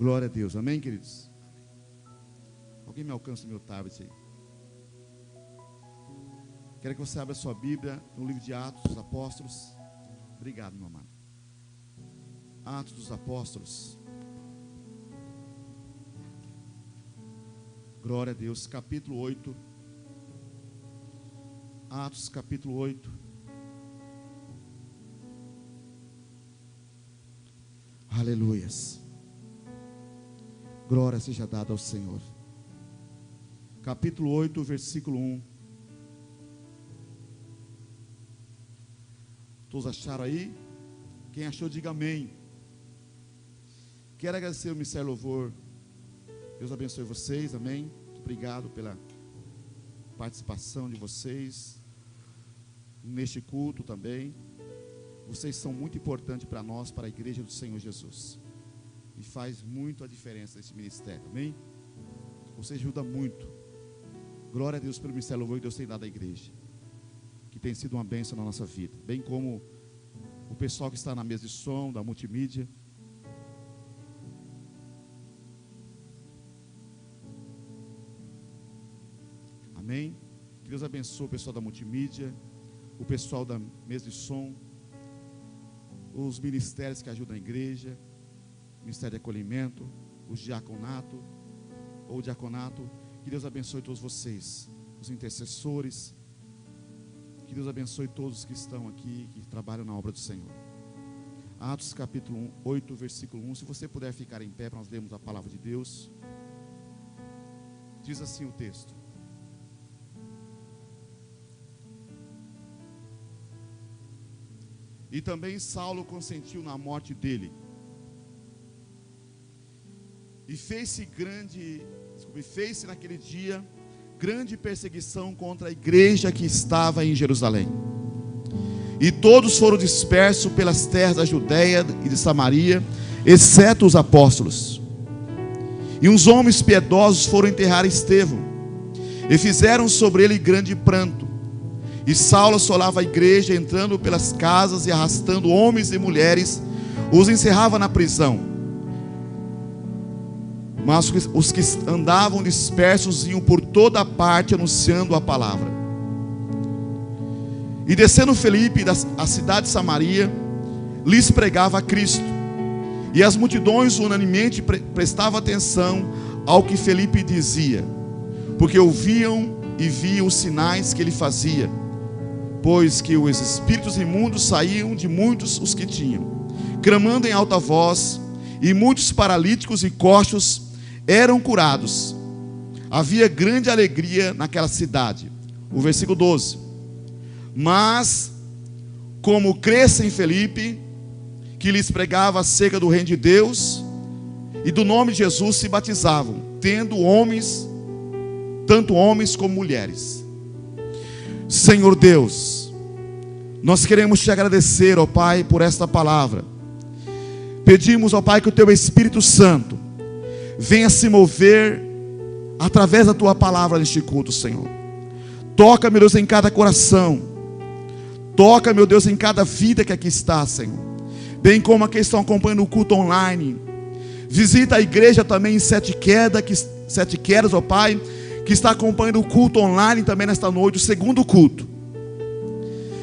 Glória a Deus, amém, queridos? Alguém me alcança o meu tablet aí? Quero que você abra a sua Bíblia no livro de Atos dos Apóstolos. Obrigado, meu amado. Atos dos Apóstolos. Glória a Deus, capítulo 8. Atos, capítulo 8. Aleluias. Glória seja dada ao Senhor. Capítulo 8, versículo 1. Todos acharam aí? Quem achou, diga amém. Quero agradecer o Ministério Louvor. Deus abençoe vocês, amém. Muito obrigado pela participação de vocês neste culto também. Vocês são muito importantes para nós, para a igreja do Senhor Jesus. E faz muito a diferença esse ministério, amém? Você ajuda muito. Glória a Deus pelo Ministério Louvor que Deus tem dado à igreja, que tem sido uma bênção na nossa vida. Bem como o pessoal que está na mesa de som, da multimídia. Amém? Que Deus abençoe o pessoal da multimídia, o pessoal da mesa de som, os ministérios que ajudam a igreja, Ministério de Acolhimento, o diaconato, ou diaconato. Que Deus abençoe todos vocês, os intercessores. Que Deus abençoe todos que estão aqui, que trabalham na obra do Senhor. Atos capítulo 8, versículo 1. Se você puder ficar em pé para nós lermos a palavra de Deus. Diz assim o texto: E também Saulo consentiu na morte dele. E fez-se naquele dia grande perseguição contra a igreja que estava em Jerusalém. E todos foram dispersos pelas terras da Judeia e de Samaria, exceto os apóstolos. E uns homens piedosos foram enterrar Estevão, e fizeram sobre ele grande pranto. E Saulo assolava a igreja, entrando pelas casas e arrastando homens e mulheres, os encerrava na prisão. Mas os que andavam dispersos iam por toda parte anunciando a palavra. E descendo Felipe da cidade de Samaria, lhes pregava a Cristo. E as multidões unanimemente prestavam atenção ao que Felipe dizia, porque ouviam e viam os sinais que ele fazia, pois que os espíritos imundos saíam de muitos os que tinham, clamando em alta voz, e muitos paralíticos e coxos eram curados. Havia grande alegria naquela cidade. O versículo 12. Mas, como cresce em Felipe, que lhes pregava acerca do reino de Deus e do nome de Jesus, se batizavam, tendo homens, tanto homens como mulheres. Senhor Deus, nós queremos te agradecer, ó Pai, por esta palavra. Pedimos, ó Pai, que o teu Espírito Santo venha se mover através da tua palavra neste culto, Senhor. Toca, meu Deus, em cada coração. Toca, meu Deus, em cada vida que aqui está, Senhor. Bem como aqueles que estão acompanhando o culto online. Visita a igreja também em Sete Quedas, ó Pai, que está acompanhando o culto online também nesta noite, o segundo culto.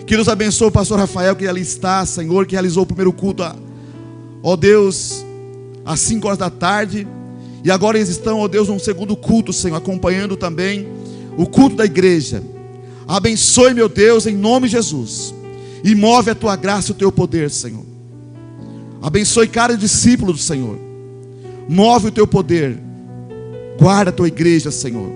Que Deus abençoe o pastor Rafael, que ali está, Senhor, que realizou o primeiro culto, ó Deus, às 5 horas da tarde. E agora eles estão, ó Deus, num segundo culto, Senhor, acompanhando também o culto da igreja. Abençoe, meu Deus, em nome de Jesus, e move a tua graça e o teu poder, Senhor. Abençoe cada discípulo do Senhor. Move o teu poder. Guarda a tua igreja, Senhor.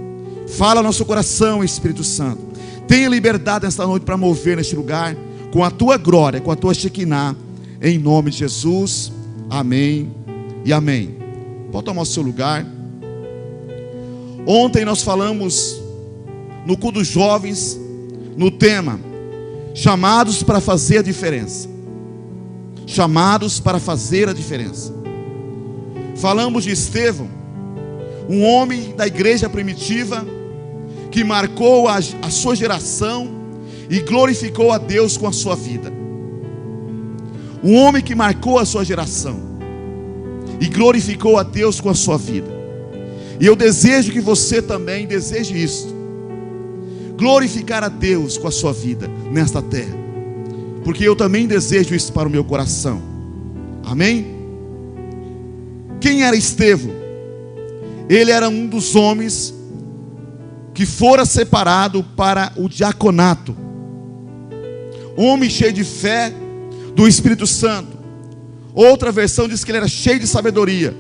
Fala ao nosso coração, Espírito Santo. Tenha liberdade nesta noite para mover neste lugar, com a tua glória, com a tua Shekinah, em nome de Jesus. Amém e amém. Pode tomar o seu lugar. Ontem nós falamos no culto dos jovens, no tema chamados para fazer a diferença. Chamados para fazer a diferença. Falamos de Estevão, um homem da igreja primitiva, que marcou a sua geração e glorificou a Deus com a sua vida. Um homem que marcou a sua geração. e glorificou a Deus com a sua vida. E eu desejo que você também deseje isso, glorificar a Deus com a sua vida nesta terra, porque eu também desejo isso para o meu coração. Amém? Quem era Estevão? Ele era um dos homens que fora separado para o diaconato, homem cheio de fé, do Espírito Santo. Outra versão diz que ele era cheio de sabedoria.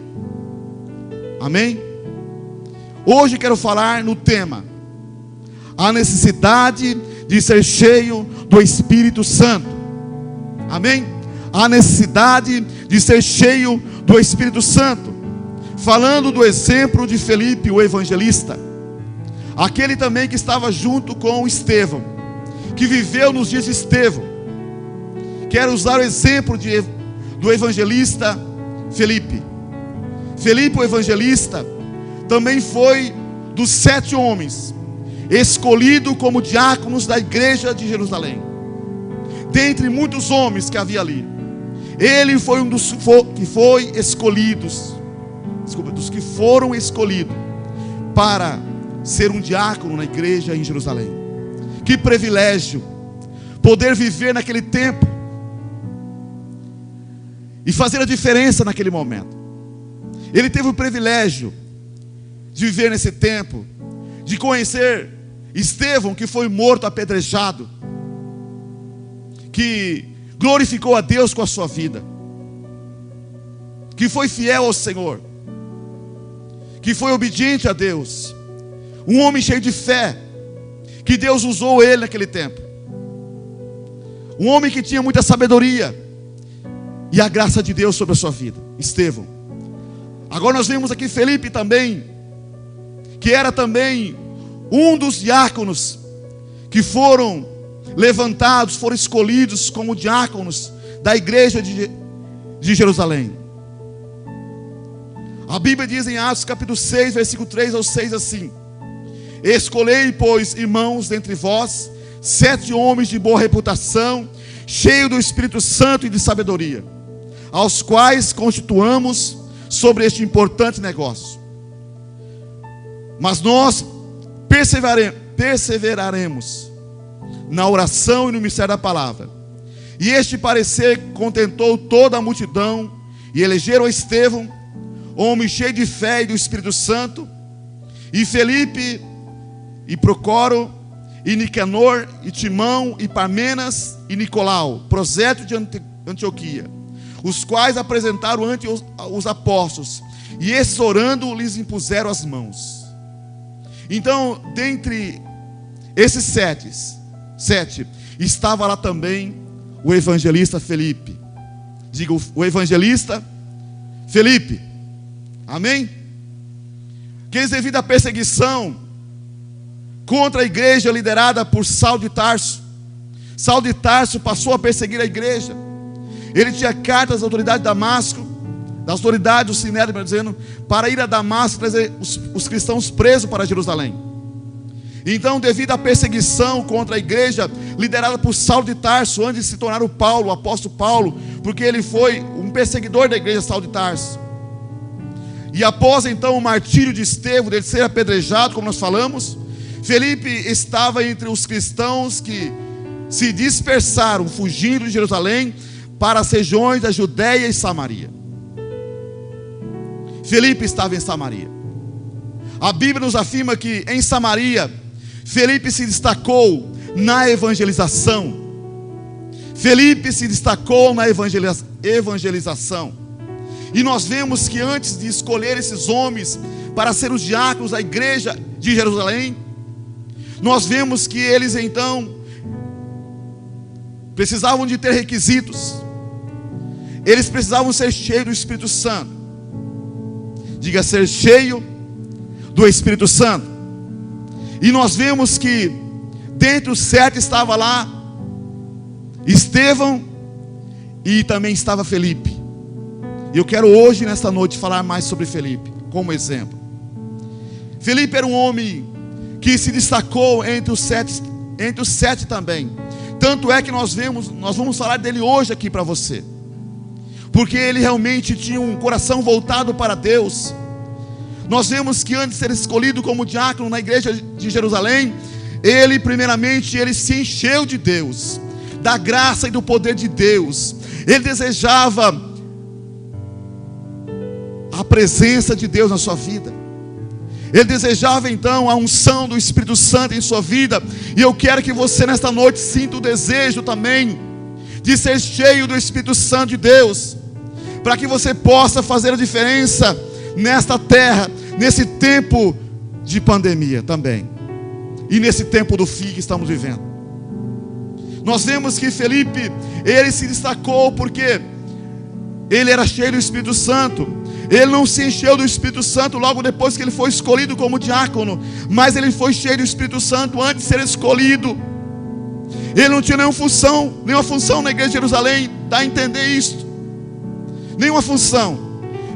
Amém? Hoje quero falar no tema: a necessidade de ser cheio do Espírito Santo. Amém? A necessidade de ser cheio do Espírito Santo. Falando do exemplo de Felipe, o evangelista, aquele também que estava junto com Estevão, que viveu nos dias de Estevão. Quero usar o exemplo do evangelista Felipe. Felipe, o evangelista, também foi dos 7 homens escolhido como diáconos da igreja de Jerusalém. Dentre muitos homens que havia ali, ele foi um dos que foi escolhidos, dos que foram escolhidos para ser um diácono na igreja em Jerusalém. Que privilégio poder viver naquele tempo e fazer a diferença naquele momento. Ele teve o privilégio de viver nesse tempo, de conhecer Estevão, que foi morto apedrejado, que glorificou a Deus com a sua vida, que foi fiel ao Senhor, que foi obediente a Deus, um homem cheio de fé, que Deus usou ele naquele tempo, um homem que tinha muita sabedoria e a graça de Deus sobre a sua vida. Estevão. Agora nós vemos aqui Felipe também, que era também um dos diáconos que foram levantados, foram escolhidos como diáconos da igreja de Jerusalém. A Bíblia diz em Atos capítulo 6, versículo 3 ao 6 assim: escolhei, pois, irmãos, dentre vós 7 homens de boa reputação, cheios do Espírito Santo e de sabedoria, aos quais constituamos sobre este importante negócio. Mas nós perseveraremos na oração e no mistério da palavra. E este parecer contentou toda a multidão, e elegeram Estevão, homem cheio de fé e do Espírito Santo, e Felipe, e Procoro, e Nicanor, e Timão, e Parmenas, e Nicolau, prosélito de Antioquia, os quais apresentaram ante os apóstolos, e esses orando lhes impuseram as mãos. Então, dentre esses 7, estava lá também o evangelista Felipe. Diga, o evangelista Felipe. Amém? Que devido à perseguição contra a igreja liderada por Saulo de Tarso, Saulo de Tarso passou a perseguir a igreja. Ele tinha cartas das autoridades de Damasco, das autoridades do Sinédrio, dizendo para ir a Damasco trazer os cristãos presos para Jerusalém. Então, devido à perseguição contra a igreja liderada por Saulo de Tarso, antes de se tornar o apóstolo Paulo, porque ele foi um perseguidor da igreja, Saulo de Tarso. E após então o martírio de Estevão, dele ser apedrejado, como nós falamos, Felipe estava entre os cristãos que se dispersaram, fugindo de Jerusalém para as regiões da Judéia e Samaria. Felipe estava em Samaria. A Bíblia nos afirma que em Samaria Felipe se destacou na evangelização. Felipe se destacou na evangelização. E nós vemos que antes de escolher esses homens para ser os diáconos da igreja de Jerusalém, nós vemos que eles então precisavam de ter requisitos. Eles precisavam ser cheios do Espírito Santo. Diga, ser cheio do Espírito Santo. E nós vemos que dentre os 7 estava lá Estevão e também estava Felipe. E eu quero hoje, nesta noite, falar mais sobre Felipe, como exemplo. Felipe era um homem que se destacou entre os 7 também. Tanto é que nós vamos falar dele hoje aqui para você. porque ele realmente tinha um coração voltado para Deus. Nós vemos que antes de ser escolhido como diácono na igreja de Jerusalém, ele primeiramente se encheu de Deus, da graça e do poder de Deus. Ele desejava a presença de Deus na sua vida. Ele desejava então a unção do Espírito Santo em sua vida. E eu quero que você nesta noite sinta o desejo também de ser cheio do Espírito Santo de Deus, para que você possa fazer a diferença nesta terra, nesse tempo de pandemia também, e nesse tempo do fim que estamos vivendo. Nós vemos que Felipe, ele se destacou porque ele era cheio do Espírito Santo. Ele não se encheu do Espírito Santo logo depois que ele foi escolhido como diácono, mas ele foi cheio do Espírito Santo antes de ser escolhido. Ele não tinha nenhuma função na igreja de Jerusalém, dá a entender isto, nenhuma função,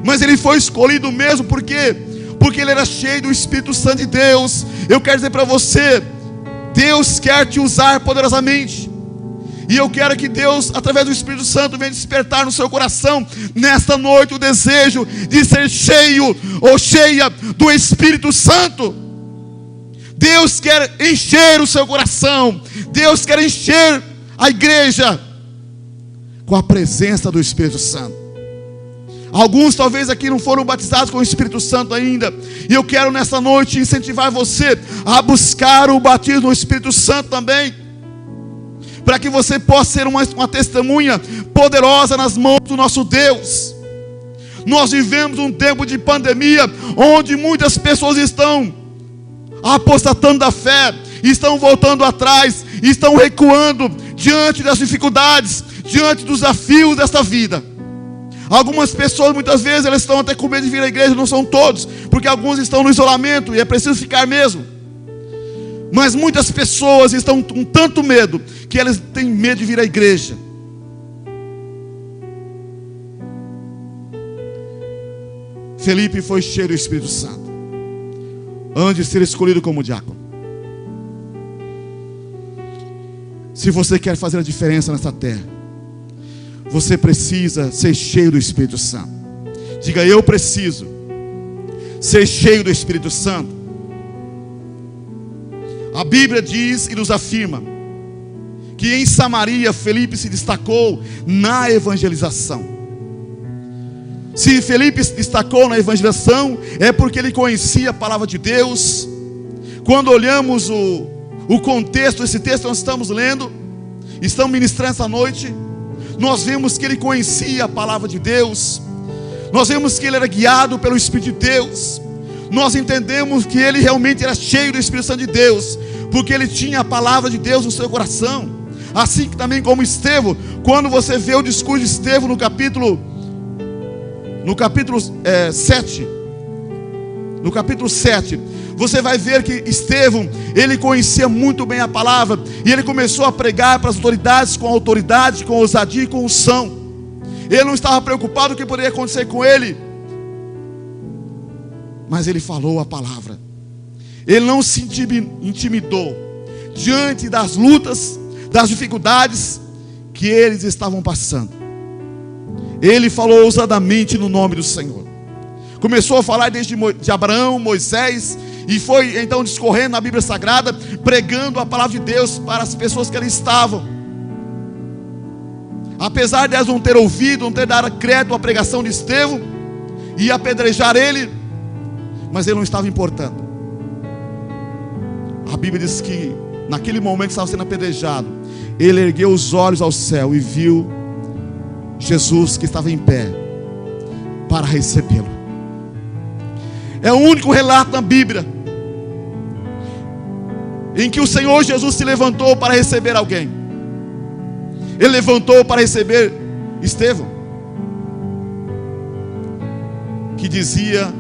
mas ele foi escolhido mesmo, porque ele era cheio do Espírito Santo de Deus. Eu quero dizer para você, Deus quer te usar poderosamente, e eu quero que Deus, através do Espírito Santo, venha despertar no seu coração, nesta noite, o desejo de ser cheio ou cheia do Espírito Santo. Deus quer encher o seu coração, Deus quer encher a igreja com a presença do Espírito Santo. Alguns talvez aqui não foram batizados com o Espírito Santo ainda, e eu quero nessa noite incentivar você a buscar o batismo do Espírito Santo também, para que você possa ser uma testemunha poderosa nas mãos do nosso Deus. Nós vivemos um tempo de pandemia, onde muitas pessoas estão apostatando da fé, estão voltando atrás, estão recuando diante das dificuldades, diante dos desafios desta vida. Algumas pessoas, muitas vezes, elas estão até com medo de vir à igreja, não são todos, porque alguns estão no isolamento, e é preciso ficar mesmo. Mas muitas pessoas estão com tanto medo, que elas têm medo de vir à igreja. Felipe foi cheio do Espírito Santo antes de ser escolhido como diácono. Se você quer fazer a diferença nessa terra, você precisa ser cheio do Espírito Santo. Diga: eu preciso ser cheio do Espírito Santo. A Bíblia diz e nos afirma que em Samaria Felipe se destacou na evangelização. Se Felipe se destacou na evangelização, é porque ele conhecia a palavra de Deus. Quando olhamos o contexto desse texto que nós estamos lendo, estamos ministrando essa noite, nós vemos que ele conhecia a palavra de Deus, nós vemos que ele era guiado pelo Espírito de Deus, nós entendemos que ele realmente era cheio do Espírito Santo de Deus, porque ele tinha a palavra de Deus no seu coração. Assim que também como Estevão, quando você vê o discurso de Estevão no capítulo 7, você vai ver que Estevão, ele conhecia muito bem a palavra, e ele começou a pregar para as autoridades com autoridade, com ousadia e com unção. Ele não estava preocupado com o que poderia acontecer com ele, mas ele falou a palavra. Ele não se intimidou diante das lutas, das dificuldades que eles estavam passando. Ele falou ousadamente no nome do Senhor. Começou a falar desde de Abraão, Moisés, e foi então discorrendo na Bíblia Sagrada, pregando a palavra de Deus para as pessoas que ali estavam. Apesar de elas não ter ouvido, não ter dado crédito à pregação de Estevão, e apedrejar ele, mas ele não estava importando. A Bíblia diz que naquele momento que estava sendo apedrejado, ele ergueu os olhos ao céu e viu Jesus que estava em pé para recebê-lo. É o único relato na Bíblia em que o Senhor Jesus se levantou para receber alguém. Ele levantou para receber Estevão, que dizia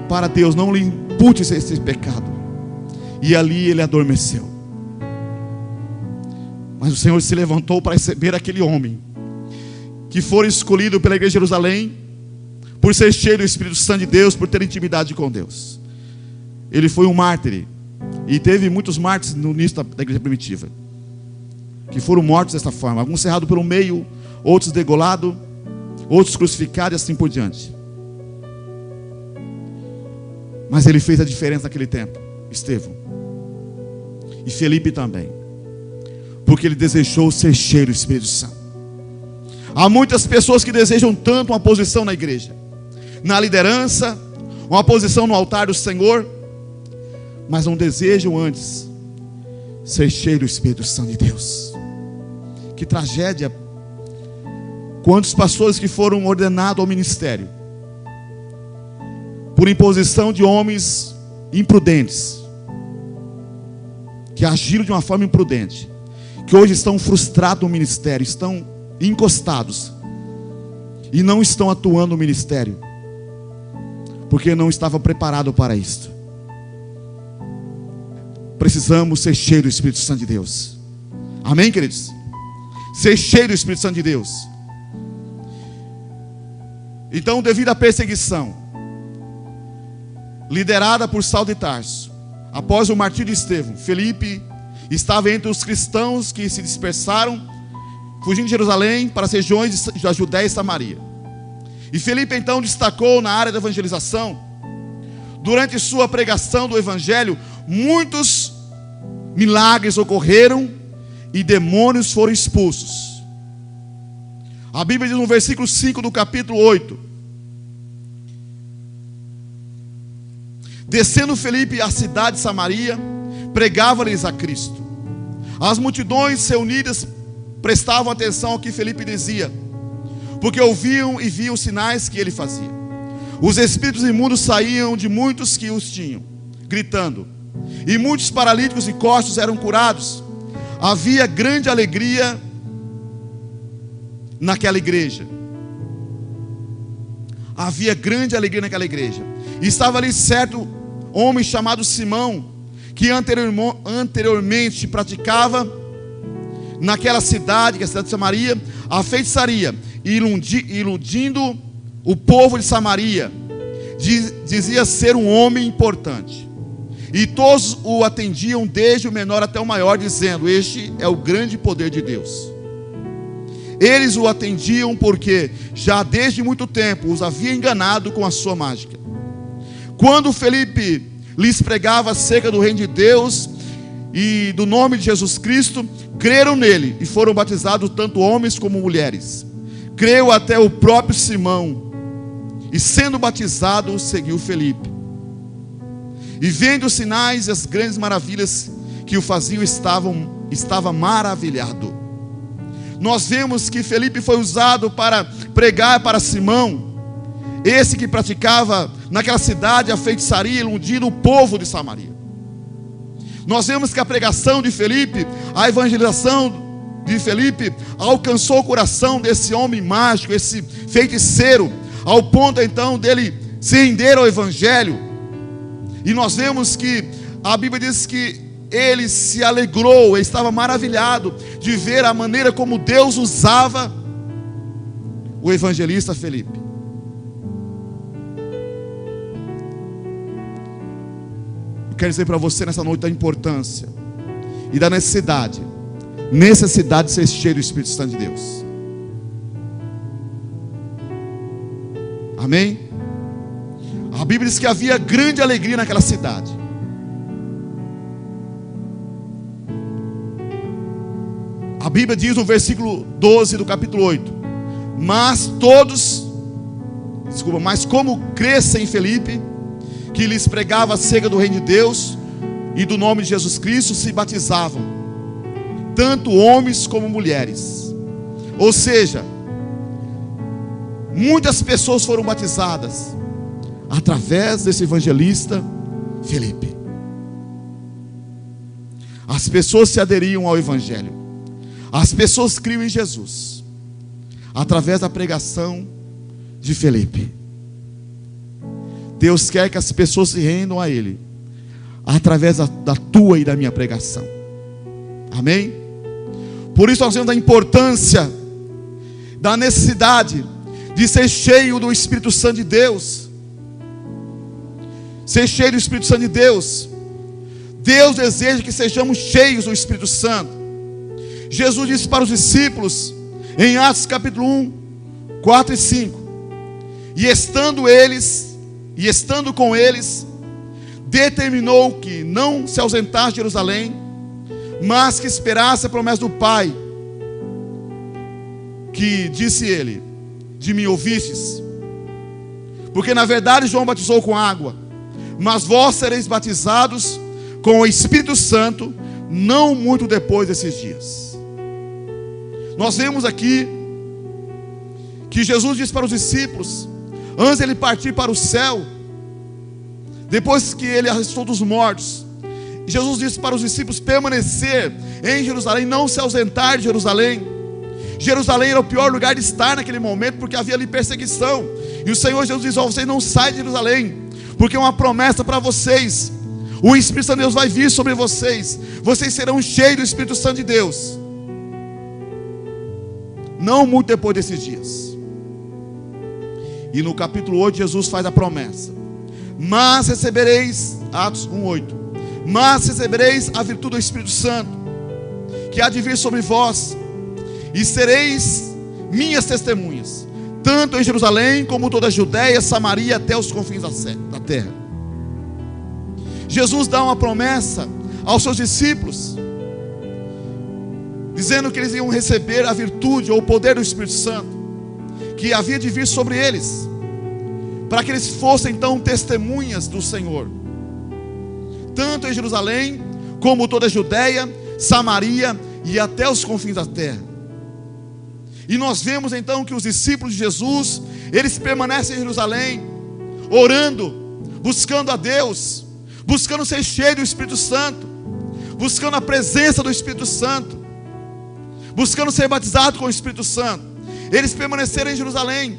para Deus: não lhe impute esse pecado. E ali ele adormeceu. Mas o Senhor se levantou para receber aquele homem que foi escolhido pela igreja de Jerusalém por ser cheio do Espírito Santo de Deus, por ter intimidade com Deus. Ele foi um mártir, e teve muitos mártires no início da igreja primitiva, que foram mortos desta forma, alguns cerrados pelo meio, outros degolados. outros crucificados e assim por diante. Mas ele fez a diferença naquele tempo, Estevão. E Felipe também. Porque ele desejou ser cheio do Espírito Santo. Há muitas pessoas que desejam tanto uma posição na igreja, na liderança, uma posição no altar do Senhor, mas não desejam antes ser cheio do Espírito Santo de Deus. Que tragédia. Quantos pastores que foram ordenados ao ministério por imposição de homens imprudentes, que agiram de uma forma imprudente, que hoje estão frustrados no ministério, estão encostados e não estão atuando no ministério, porque não estavam preparados para isto. Precisamos ser cheios do Espírito Santo de Deus. Amém, queridos? Ser cheio do Espírito Santo de Deus. Então, devido à perseguição liderada por Saulo de Tarso, após o martírio de Estevão, Felipe estava entre os cristãos que se dispersaram, fugindo de Jerusalém para as regiões da Judéia e Samaria. E Felipe então destacou na área da evangelização. Durante sua pregação do evangelho, muitos milagres ocorreram e demônios foram expulsos. A Bíblia diz no versículo 5 do capítulo 8: descendo Felipe à cidade de Samaria, pregava-lhes a Cristo. As multidões reunidas prestavam atenção ao que Felipe dizia, porque ouviam e viam os sinais que ele fazia. Os espíritos imundos saíam de muitos que os tinham, gritando, e muitos paralíticos e coxos eram curados. Havia grande alegria naquela igreja. Havia grande alegria naquela igreja. E estava ali certo homem chamado Simão, que anteriormente praticava naquela cidade, que é a cidade de Samaria, a feitiçaria, iludindo o povo de Samaria. Dizia ser um homem importante. E todos o atendiam, desde o menor até o maior, dizendo: este é o grande poder de Deus. Eles o atendiam porque já desde muito tempo os havia enganado com a sua mágica. Quando Felipe lhes pregava acerca do reino de Deus e do nome de Jesus Cristo, creram nele e foram batizados tanto homens como mulheres. Creu até o próprio Simão, e sendo batizado seguiu Felipe. E vendo os sinais e as grandes maravilhas que o faziam, estava maravilhado. Nós vemos que Felipe foi usado para pregar para Simão, esse que praticava naquela cidade a feitiçaria, iludindo o povo de Samaria. Nós vemos que a pregação de Felipe, a evangelização de Felipe, alcançou o coração desse homem mágico, esse feiticeiro, ao ponto então dele se render ao evangelho. E nós vemos que a Bíblia diz que ele se alegrou, ele estava maravilhado de ver a maneira como Deus usava o evangelista Felipe. Eu quero dizer para você nessa noite a importância e da necessidade de ser cheio do Espírito Santo de Deus. Amém? A Bíblia diz que havia grande alegria naquela cidade. A Bíblia diz no versículo 12 do capítulo 8: mas como crescem em Felipe, que lhes pregava acerca do reino de Deus e do nome de Jesus Cristo, se batizavam, tanto homens como mulheres. Ou seja, muitas pessoas foram batizadas através desse evangelista Felipe. As pessoas se aderiam ao evangelho. As pessoas criam em Jesus através da pregação de Felipe. Deus quer que as pessoas se rendam a Ele através da tua e da minha pregação. Amém? Por isso nós vemos a importância, da necessidade de ser cheio do Espírito Santo de Deus. Ser cheio do Espírito Santo de Deus. Deus deseja que sejamos cheios do Espírito Santo. Jesus disse para os discípulos, em Atos capítulo 1, 4 e 5. E estando com eles, determinou que não se ausentasse de Jerusalém, mas que esperasse a promessa do Pai, que disse ele: de mim ouvistes? Porque na verdade João batizou com água, mas vós sereis batizados com o Espírito Santo, não muito depois desses dias. Nós vemos aqui que Jesus disse para os discípulos, antes de ele partir para o céu, depois que ele ressuscitou dos mortos, Jesus disse para os discípulos permanecer em Jerusalém, não se ausentar de Jerusalém. Jerusalém era o pior lugar de estar naquele momento, porque havia ali perseguição. E o Senhor Jesus diz: vocês não saem de Jerusalém, porque é uma promessa para vocês. O Espírito Santo de Deus vai vir sobre vocês. Vocês serão cheios do Espírito Santo de Deus, não muito depois desses dias. E no capítulo 8 Jesus faz a promessa: mas recebereis, Atos 1:8, mas recebereis a virtude do Espírito Santo, que há de vir sobre vós, e sereis minhas testemunhas, tanto em Jerusalém como toda a Judéia, Samaria, até os confins da terra. Jesus dá uma promessa aos seus discípulos, dizendo que eles iam receber a virtude ou o poder do Espírito Santo, que havia de vir sobre eles, para que eles fossem então testemunhas do Senhor, tanto em Jerusalém como toda a Judéia, Samaria e até os confins da terra. E nós vemos então que os discípulos de Jesus, eles permanecem em Jerusalém, orando, buscando a Deus, buscando ser cheio do Espírito Santo, buscando a presença do Espírito Santo, buscando ser batizado com o Espírito Santo. Eles permaneceram em Jerusalém.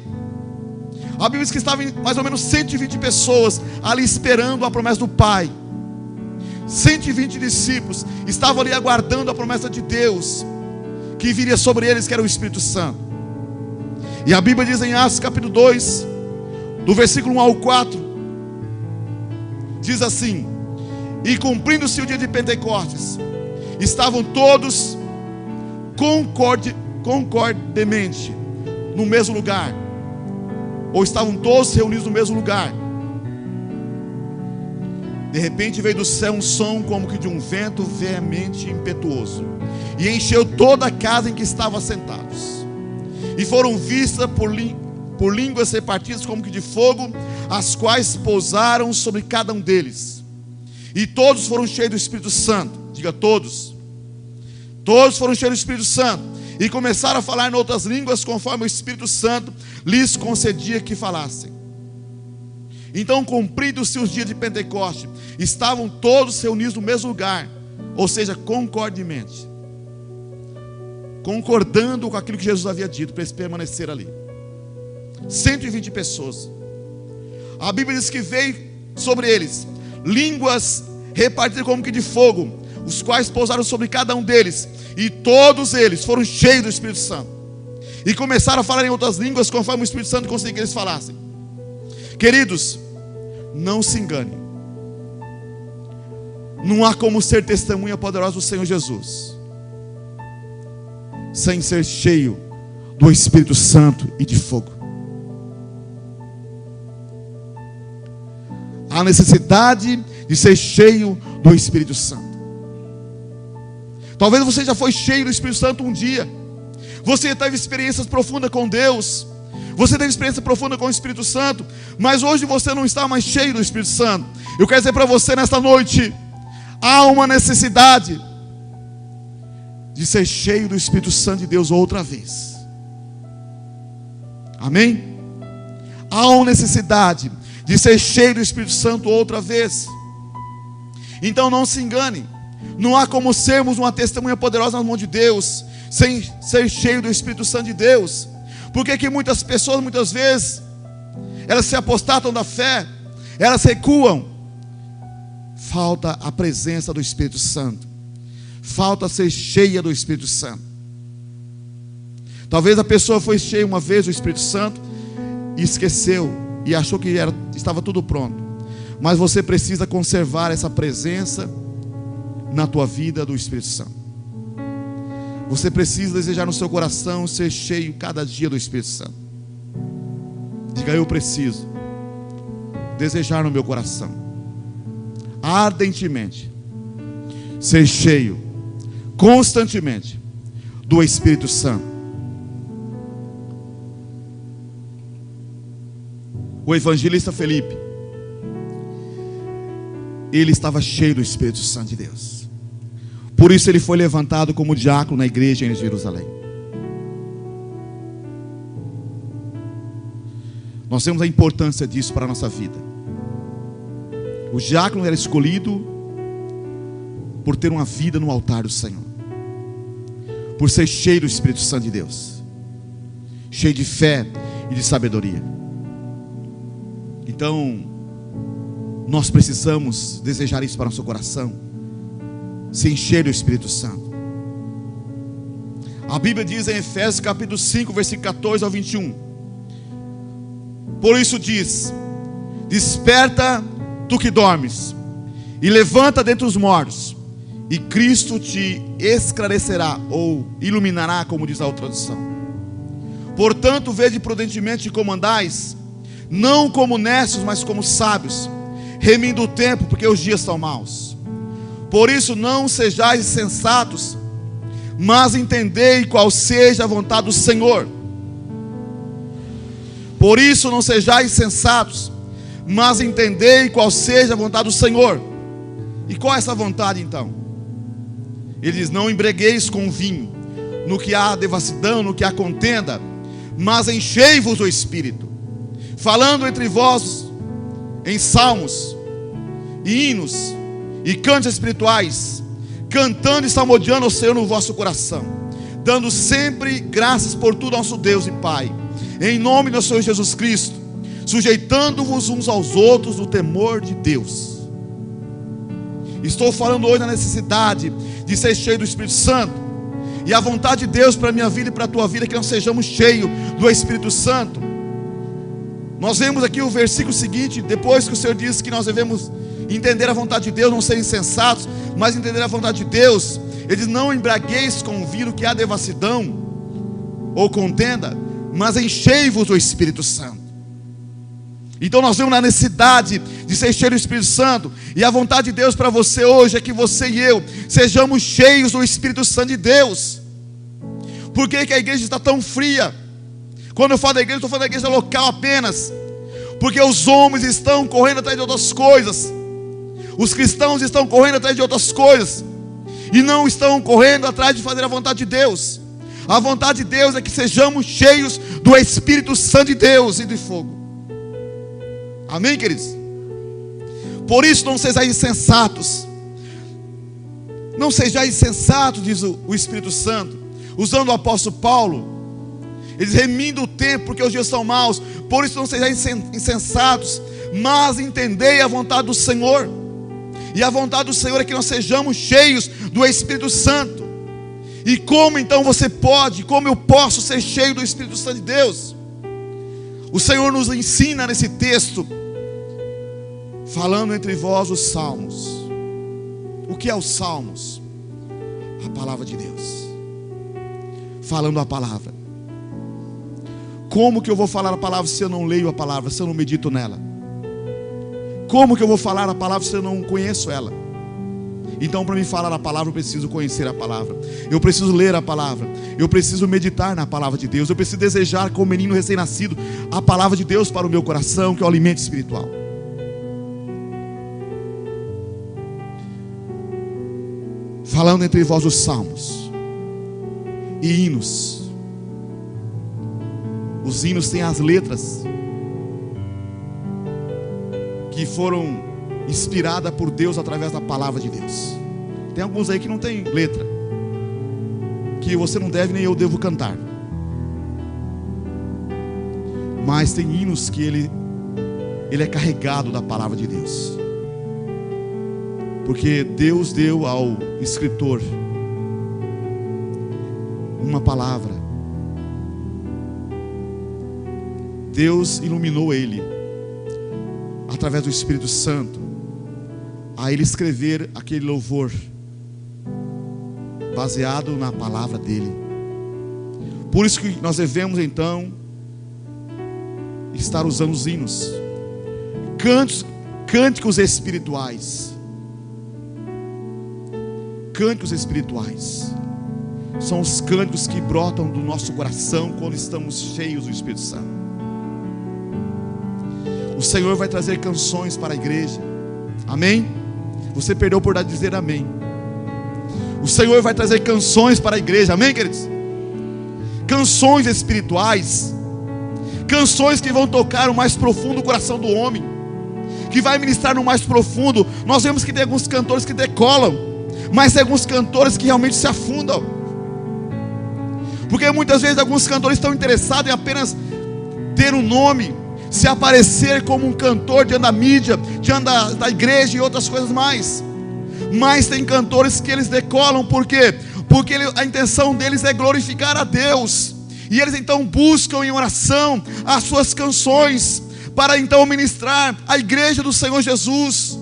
A Bíblia diz que estavam mais ou menos 120 pessoas ali esperando a promessa do Pai. 120 discípulos estavam ali aguardando a promessa de Deus, que viria sobre eles, que era o Espírito Santo. E a Bíblia diz em Atos capítulo 2, do versículo 1 ao 4, diz assim: e cumprindo-se o dia de Pentecostes, estavam todos concordemente no mesmo lugar, ou estavam todos reunidos no mesmo lugar. De repente veio do céu um som como que de um vento veemente e impetuoso, e encheu toda a casa em que estavam assentados. E foram vistas por línguas repartidas como que de fogo, as quais pousaram sobre cada um deles. E todos foram cheios do Espírito Santo. Diga todos. Todos foram cheios do Espírito Santo, e começaram a falar em outras línguas, conforme o Espírito Santo lhes concedia que falassem. Então, cumpridos-se os dias de Pentecoste, estavam todos reunidos no mesmo lugar, ou seja, concordemente, concordando com aquilo que Jesus havia dito, para eles permanecer ali. 120 pessoas. A Bíblia diz que veio sobre eles línguas repartidas como que de fogo, os quais pousaram sobre cada um deles, e todos eles foram cheios do Espírito Santo, e começaram a falar em outras línguas, conforme o Espírito Santo conseguia que eles falassem. Queridos, não se engane. Não há como ser testemunha poderosa do Senhor Jesus sem ser cheio do Espírito Santo e de fogo. Há necessidade de ser cheio do Espírito Santo. Talvez você já foi cheio do Espírito Santo um dia. Você teve experiências profundas com Deus, você teve experiência profunda com o Espírito Santo, mas hoje você não está mais cheio do Espírito Santo. Eu quero dizer para você nesta noite, há uma necessidade de ser cheio do Espírito Santo de Deus outra vez. Amém? Há uma necessidade de ser cheio do Espírito Santo outra vez. Então não se engane. Não há como sermos uma testemunha poderosa na mão de Deus sem ser cheio do Espírito Santo de Deus. Porque que muitas pessoas, muitas vezes, elas se apostatam da fé, elas recuam. Falta a presença do Espírito Santo. Falta ser cheia do Espírito Santo. Talvez a pessoa foi cheia uma vez do Espírito Santo e esqueceu, e achou que estava tudo pronto. Mas você precisa conservar essa presença na tua vida do Espírito Santo. Você precisa desejar no seu coração ser cheio cada dia do Espírito Santo. Diga: eu preciso desejar no meu coração, ardentemente, ser cheio, constantemente, do Espírito Santo. O evangelista Felipe, ele estava cheio do Espírito Santo de Deus. Por isso ele foi levantado como diácono na igreja em Jerusalém. Nós temos a importância disso para a nossa vida. O diácono era escolhido por ter uma vida no altar do Senhor, por ser cheio do Espírito Santo de Deus, cheio de fé e de sabedoria. Então, nós precisamos desejar isso para o nosso coração, se encher do Espírito Santo. A Bíblia diz em Efésios capítulo 5, versículo 14 ao 21: por isso diz: desperta tu que dormes, e levanta dentre os mortos, e Cristo te esclarecerá, ou iluminará, como diz a outra tradução. Portanto, vede prudentemente como andais, não como necios, mas como sábios, remindo o tempo, porque os dias são maus. Por isso não sejais insensatos, mas entendei qual seja a vontade do Senhor. Por isso não sejais insensatos, mas entendei qual seja a vontade do Senhor. E qual é essa vontade então? Ele diz: não embregueis com vinho, no que há devassidão, no que há contenda, mas enchei-vos do Espírito, falando entre vós em salmos, e hinos, e cantos espirituais, cantando e salmodiando ao Senhor no vosso coração, dando sempre graças por tudo ao nosso Deus e Pai, em nome do Senhor Jesus Cristo, sujeitando-vos uns aos outros no temor de Deus. Estou falando hoje da necessidade de ser cheio do Espírito Santo, e a vontade de Deus para a minha vida e para a tua vida é que nós sejamos cheios do Espírito Santo. Nós vemos aqui o versículo seguinte, depois que o Senhor disse que nós devemos entender a vontade de Deus, não ser insensatos, mas entender a vontade de Deus. Ele diz: não embragueis com o vinho que há devassidão ou contenda, mas enchei-vos do Espírito Santo. Então nós vemos a necessidade de ser cheio do Espírito Santo, e a vontade de Deus para você hoje é que você e eu sejamos cheios do Espírito Santo de Deus. Por que a igreja está tão fria? Quando eu falo da igreja, estou falando da igreja local apenas, porque os homens estão correndo atrás de outras coisas, os cristãos estão correndo atrás de outras coisas, e não estão correndo atrás de fazer a vontade de Deus. A vontade de Deus é que sejamos cheios do Espírito Santo de Deus e de fogo. Amém, queridos? Por isso não sejais insensatos. Não sejais insensatos, diz o Espírito Santo, usando o apóstolo Paulo. Eles remindo o tempo, porque os dias são maus. Por isso não sejais insensatos, mas entendei a vontade do Senhor. E a vontade do Senhor é que nós sejamos cheios do Espírito Santo. E como então você pode, como eu posso ser cheio do Espírito Santo de Deus? O Senhor nos ensina nesse texto, falando entre vós os salmos. O que é os salmos? A palavra de Deus, falando a palavra. Como que eu vou falar a palavra se eu não leio a palavra, se eu não medito nela? Como que eu vou falar a palavra se eu não conheço ela? Então, para me falar a palavra, eu preciso conhecer a palavra, eu preciso ler a palavra, eu preciso meditar na palavra de Deus, eu preciso desejar, como menino recém-nascido, a palavra de Deus para o meu coração, que é o alimento espiritual. Falando entre vós os salmos e hinos. Os hinos têm as letras que foram inspiradas por Deus através da palavra de Deus. Tem alguns aí que não tem letra, que você não deve nem eu devo cantar. Mas tem hinos que ele é carregado da palavra de Deus, porque Deus deu ao escritor uma palavra. Deus iluminou ele através do Espírito Santo a ele escrever aquele louvor baseado na palavra dele. Por isso que nós devemos então estar usando os hinos, cânticos espirituais. Cânticos espirituais são os cânticos que brotam do nosso coração quando estamos cheios do Espírito Santo. O Senhor vai trazer canções para a igreja. Amém? Você perdeu a oportunidade de dizer amém. O Senhor vai trazer canções para a igreja. Amém, queridos? Canções espirituais, canções que vão tocar o mais profundo do coração do homem, que vai ministrar no mais profundo. Nós vemos que tem alguns cantores que decolam, mas tem alguns cantores que realmente se afundam, porque muitas vezes alguns cantores estão interessados em apenas ter um nome, se aparecer como um cantor diante da mídia, diante da igreja e outras coisas mais. Mas tem cantores que eles decolam, por quê? Porque a intenção deles é glorificar a Deus, e eles então buscam em oração as suas canções, para então ministrar a igreja do Senhor Jesus.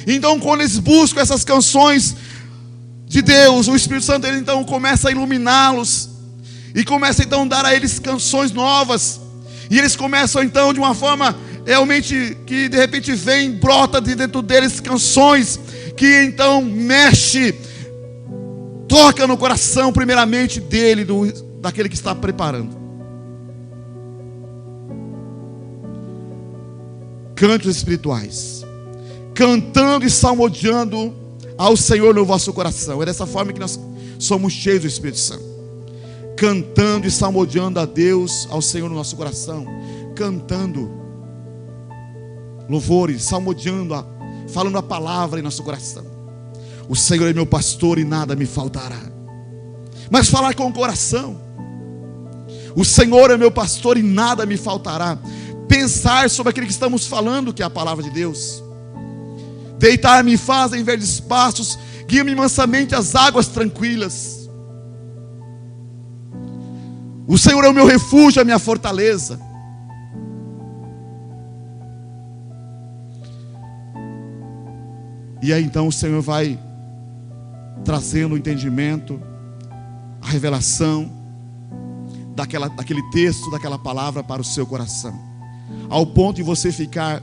Então quando eles buscam essas canções de Deus, o Espírito Santo ele então começa a iluminá-los, e começa então a dar a eles canções novas, e eles começam então de uma forma realmente que de repente vem, brota de dentro deles canções que então mexe, toca no coração primeiramente dele, daquele que está preparando. Cânticos espirituais, cantando e salmodiando ao Senhor no vosso coração. É dessa forma que nós somos cheios do Espírito Santo, cantando e salmodiando a Deus, ao Senhor no nosso coração, cantando louvores, salmodiando, falando a palavra em nosso coração. O Senhor é meu pastor e nada me faltará. Mas falar com o coração: o Senhor é meu pastor e nada me faltará. Pensar sobre aquilo que estamos falando, que é a palavra de Deus. Deitar-me faz em verdes pastos, guia-me mansamente às águas tranquilas. O Senhor é o meu refúgio, a minha fortaleza. E aí então o Senhor vai trazendo o entendimento, a revelação daquele texto, daquela palavra para o seu coração, ao ponto de você ficar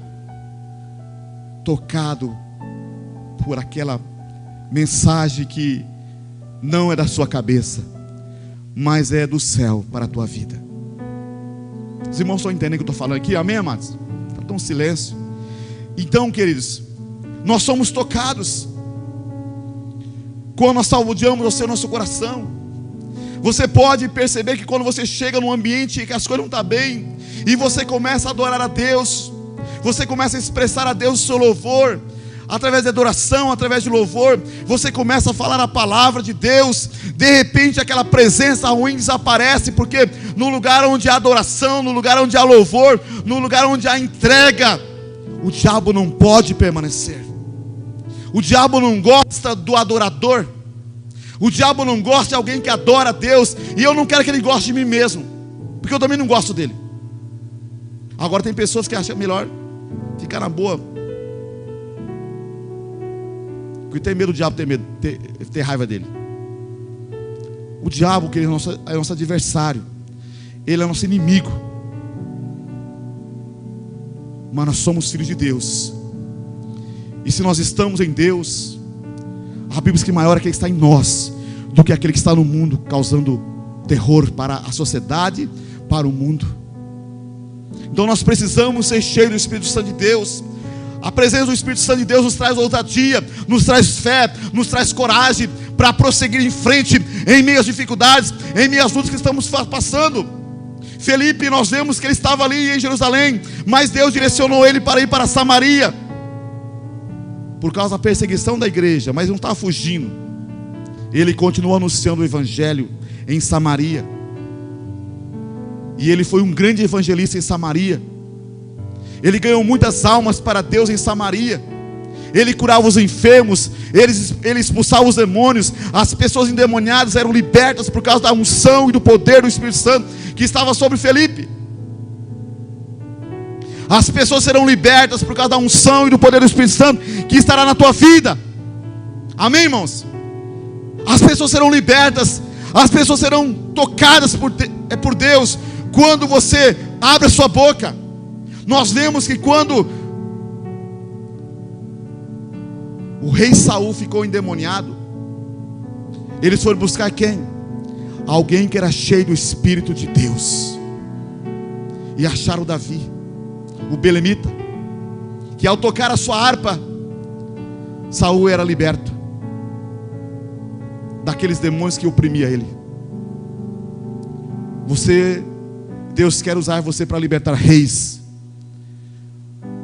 tocado por aquela mensagem que não é da sua cabeça, mas é do céu para a tua vida. Os irmãos estão entendendo o que eu estou falando aqui? Amém, amados? Está tão silêncio. Então, queridos, nós somos tocados quando nós salmodiamos ao Senhor no nosso coração. Você pode perceber que quando você chega num ambiente que as coisas não estão bem, e você começa a adorar a Deus, você começa a expressar a Deus o seu louvor, através de adoração, através de louvor, você começa a falar a palavra de Deus, de repente aquela presença ruim desaparece, porque no lugar onde há adoração, no lugar onde há louvor, no lugar onde há entrega, o diabo não pode permanecer. O diabo não gosta do adorador. O diabo não gosta de alguém que adora a Deus. E eu não quero que ele goste de mim mesmo, porque eu também não gosto dele. Agora tem pessoas que acham melhor ficar na boa, porque tem medo do diabo, ter raiva dele. O diabo, que é nosso adversário, ele é nosso inimigo. Mas nós somos filhos de Deus. E se nós estamos em Deus, a Bíblia diz que maior é aquele que está em nós do que aquele que está no mundo, causando terror para a sociedade, para o mundo. Então nós precisamos ser cheios do Espírito Santo de Deus. A presença do Espírito Santo de Deus nos traz ousadia, nos traz fé, nos traz coragem para prosseguir em frente, em meio às dificuldades, em meio às lutas que estamos passando. Felipe, nós vemos que ele estava ali em Jerusalém, mas Deus direcionou ele para ir para Samaria, por causa da perseguição da igreja, mas ele não estava fugindo. Ele continuou anunciando o evangelho em Samaria, e ele foi um grande evangelista em Samaria. Ele ganhou muitas almas para Deus em Samaria. Ele curava os enfermos, ele expulsava os demônios. As pessoas endemoniadas eram libertas por causa da unção e do poder do Espírito Santo que estava sobre Felipe. As pessoas serão libertas por causa da unção e do poder do Espírito Santo que estará na tua vida. Amém, irmãos? As pessoas serão libertas, as pessoas serão tocadas por Deus quando você abre a sua boca. Nós vemos que quando o rei Saul ficou endemoniado, eles foram buscar quem? Alguém que era cheio do Espírito de Deus. E acharam Davi, o belemita, que ao tocar a sua harpa, Saul era liberto daqueles demônios que oprimiam ele. Deus quer usar você para libertar reis,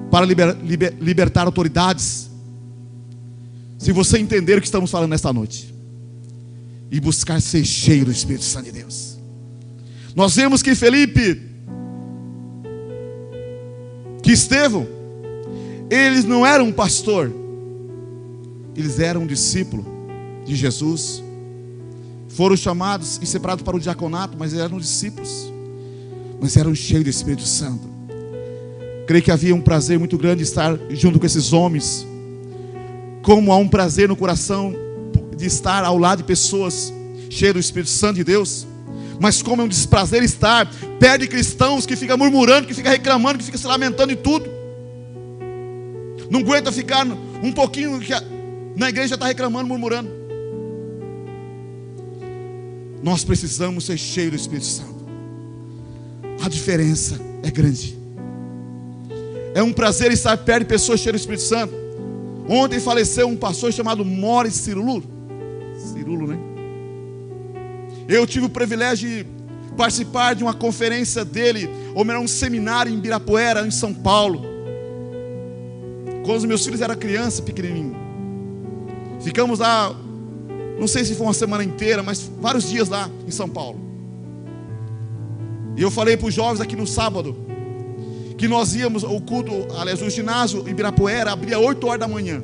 para libertar autoridades. Se você entender o que estamos falando nesta noite e buscar ser cheio do Espírito Santo de Deus. Nós vemos que Felipe, que Estevão, eles não eram um pastor, eles eram um discípulo de Jesus. Foram chamados e separados para o diaconato, mas eram discípulos, mas eram cheios do Espírito Santo. Creio que havia um prazer muito grande estar junto com esses homens, como há um prazer no coração de estar ao lado de pessoas cheias do Espírito Santo de Deus, mas como é um desprazer estar perto de cristãos que ficam murmurando, que ficam reclamando, que ficam se lamentando de tudo. Não aguenta ficar um pouquinho que na igreja está reclamando, murmurando. Nós precisamos ser cheios do Espírito Santo. A diferença é grande. É um prazer estar perto de pessoas cheias do Espírito Santo. Ontem faleceu um pastor chamado Morris Cirulo, né? Eu tive o privilégio de participar de uma conferência dele, ou melhor, um seminário em Ibirapuera, em São Paulo, quando os meus filhos eram crianças, pequenininhos. Ficamos lá, não sei se foi uma semana inteira, mas vários dias lá em São Paulo. E eu falei para os jovens aqui no sábado que nós íamos, o culto, aliás, o ginásio Ibirapuera abria 8 horas da manhã.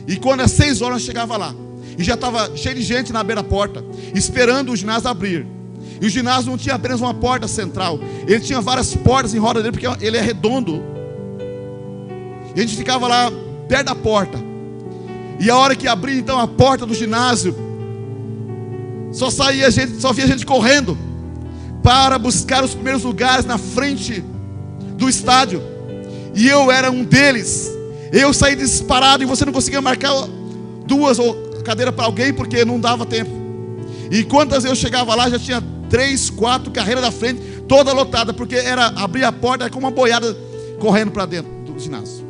E quando às 6 horas nós chegava lá, e já estava cheio de gente na beira da porta, esperando o ginásio abrir. E o ginásio não tinha apenas uma porta central, ele tinha várias portas em roda dele, porque ele é redondo. E a gente ficava lá perto da porta. E a hora que abria então a porta do ginásio, só via gente correndo para buscar os primeiros lugares na frente do estádio. E eu era um deles. Eu saí disparado e você não conseguia marcar 2 cadeiras para alguém porque não dava tempo. E quantas eu chegava lá, já tinha 3, 4 carreiras da frente, toda lotada, porque era abrir a porta, era como uma boiada correndo para dentro do ginásio.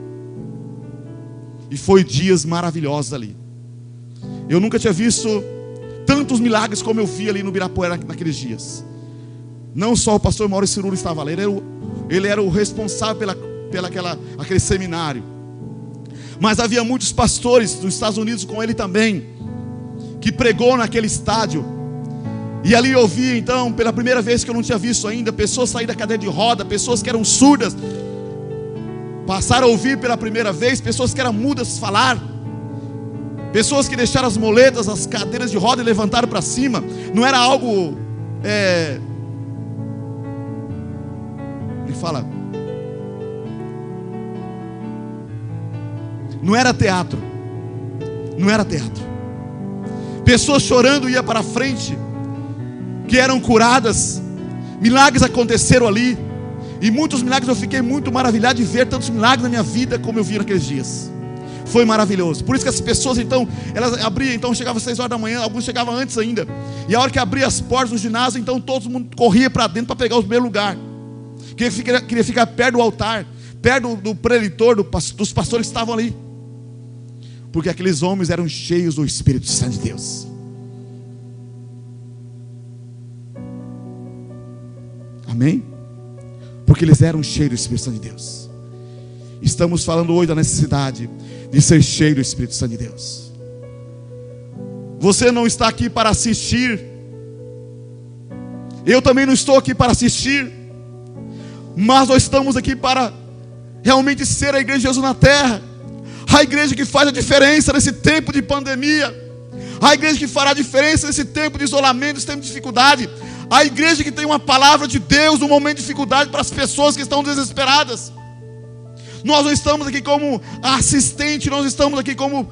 E foi dias maravilhosos ali. Eu nunca tinha visto tantos milagres como eu vi ali no Ibirapuera naqueles dias. Não só o pastor Maurício Cirulo estava lá, ele era o responsável aquele seminário. Mas havia muitos pastores dos Estados Unidos com ele também, que pregou naquele estádio. E ali eu vi então, pela primeira vez que eu não tinha visto ainda, pessoas saírem da cadeira de roda, pessoas que eram surdas passaram a ouvir pela primeira vez, pessoas que eram mudas falar, pessoas que deixaram as moletas, as cadeiras de roda e levantaram para cima. Não era algo não era teatro. Não era teatro. Pessoas chorando iam para frente, que eram curadas. Milagres aconteceram ali. E muitos milagres, eu fiquei muito maravilhado de ver tantos milagres na minha vida como eu vi naqueles dias. Foi maravilhoso. Por isso que as pessoas então, elas abriam, então chegava às 6 horas da manhã, alguns chegavam antes ainda. E a hora que abria as portas do ginásio, então todo mundo corria para dentro para pegar o primeiro lugar. Queria ficar perto do altar, perto do preletor, dos pastores que estavam ali. Porque aqueles homens eram cheios do Espírito Santo de Deus. Amém? Porque eles eram cheios do Espírito Santo de Deus. Estamos falando hoje da necessidade de ser cheio do Espírito Santo de Deus. Você não está aqui para assistir. Eu também não estou aqui para assistir. Mas nós estamos aqui para realmente ser a igreja de Jesus na terra. A igreja que faz a diferença nesse tempo de pandemia. A igreja que fará a diferença nesse tempo de isolamento, nesse tempo de dificuldade. A igreja que tem uma palavra de Deus no momento de dificuldade para as pessoas que estão desesperadas. Nós não estamos aqui como assistente, nós estamos aqui como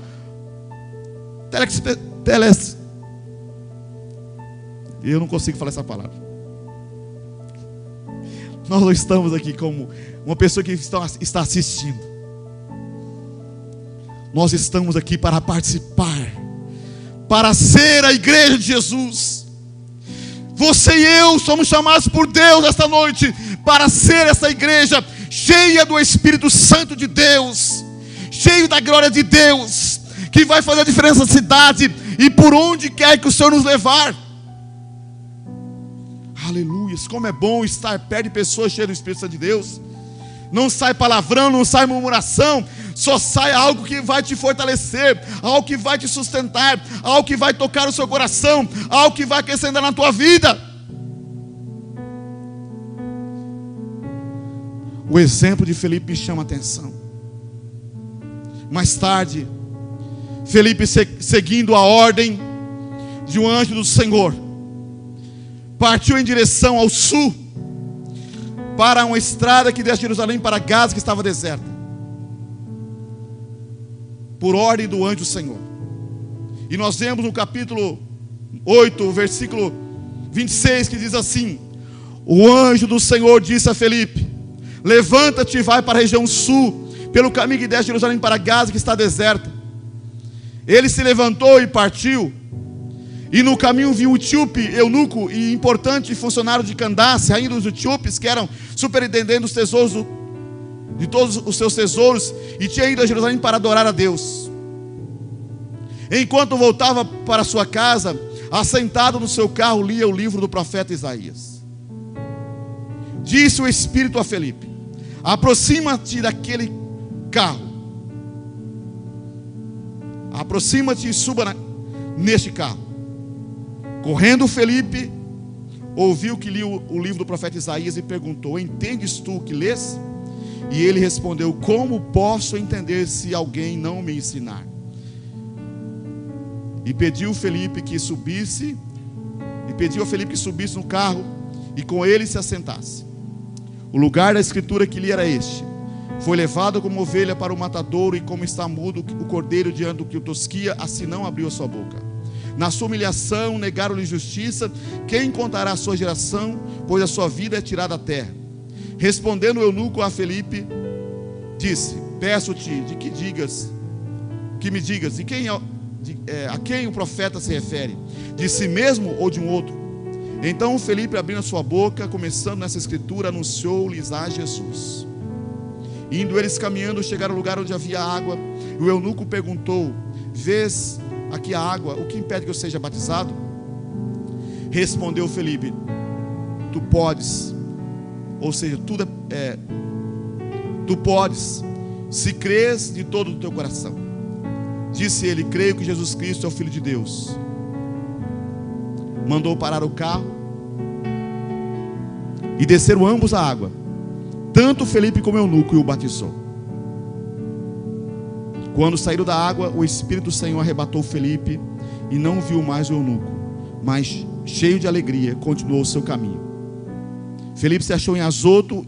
eu não consigo falar essa palavra. Nós não estamos aqui como uma pessoa que está assistindo. Nós estamos aqui para participar, para ser a igreja de Jesus. Você e eu somos chamados por Deus esta noite para ser essa igreja cheia do Espírito Santo de Deus, cheio da glória de Deus, que vai fazer a diferença na cidade e por onde quer que o Senhor nos levar. Aleluia, como é bom estar perto de pessoas cheias do Espírito Santo de Deus. Não sai palavrão, não sai murmuração, só sai algo que vai te fortalecer, algo que vai te sustentar, algo que vai tocar o seu coração, algo que vai acrescentar na tua vida. O exemplo de Felipe me chama a atenção. Mais tarde, Felipe, seguindo a ordem de um anjo do Senhor, partiu em direção ao sul, para uma estrada que desce de Jerusalém para Gaza, que estava deserta, por ordem do anjo do Senhor. E nós vemos no capítulo 8, versículo 26, que diz assim: o anjo do Senhor disse a Felipe: levanta-te e vai para a região sul, pelo caminho que desce de Jerusalém para Gaza, que está deserta. Ele se levantou e partiu. E no caminho viu um etíope, eunuco e importante funcionário de Candace, rainha dos etíopes, que eram superintendentes dos tesouros de todos os seus tesouros, e tinha ido a Jerusalém para adorar a Deus. Enquanto voltava para sua casa, assentado no seu carro, lia o livro do profeta Isaías. Disse o Espírito a Felipe: aproxima-te daquele carro, aproxima-te e suba neste carro. Correndo Felipe, ouviu que lia o livro do profeta Isaías e perguntou: entendes tu o que lês? E ele respondeu: como posso entender se alguém não me ensinar? E pediu a Felipe que subisse no carro e com ele se assentasse. O lugar da escritura que lia era este: foi levado como ovelha para o matadouro, e como está mudo o cordeiro diante do que o tosquia, assim não abriu a sua boca. Na sua humilhação negaram-lhe justiça. Quem contará a sua geração? Pois a sua vida é tirada da terra. Respondendo o eunuco a Felipe, disse: peço-te de que me digas a quem o profeta se refere, de si mesmo ou de um outro? Então Felipe, abrindo a sua boca, começando nessa escritura, anunciou-lhes a Jesus. Indo eles caminhando, chegaram ao lugar onde havia água. E o eunuco perguntou: vês aqui a água, o que impede que eu seja batizado? Respondeu Felipe: tu podes, ou seja, tu podes, se crês de todo o teu coração. Disse ele: creio que Jesus Cristo é o Filho de Deus. Mandou parar o carro e desceram ambos a água, tanto Felipe como o eunuco, e o batizou. Quando saíram da água, o Espírito do Senhor arrebatou Felipe, e não viu mais o eunuco, mas cheio de alegria continuou o seu caminho. Felipe se achou em Azoto,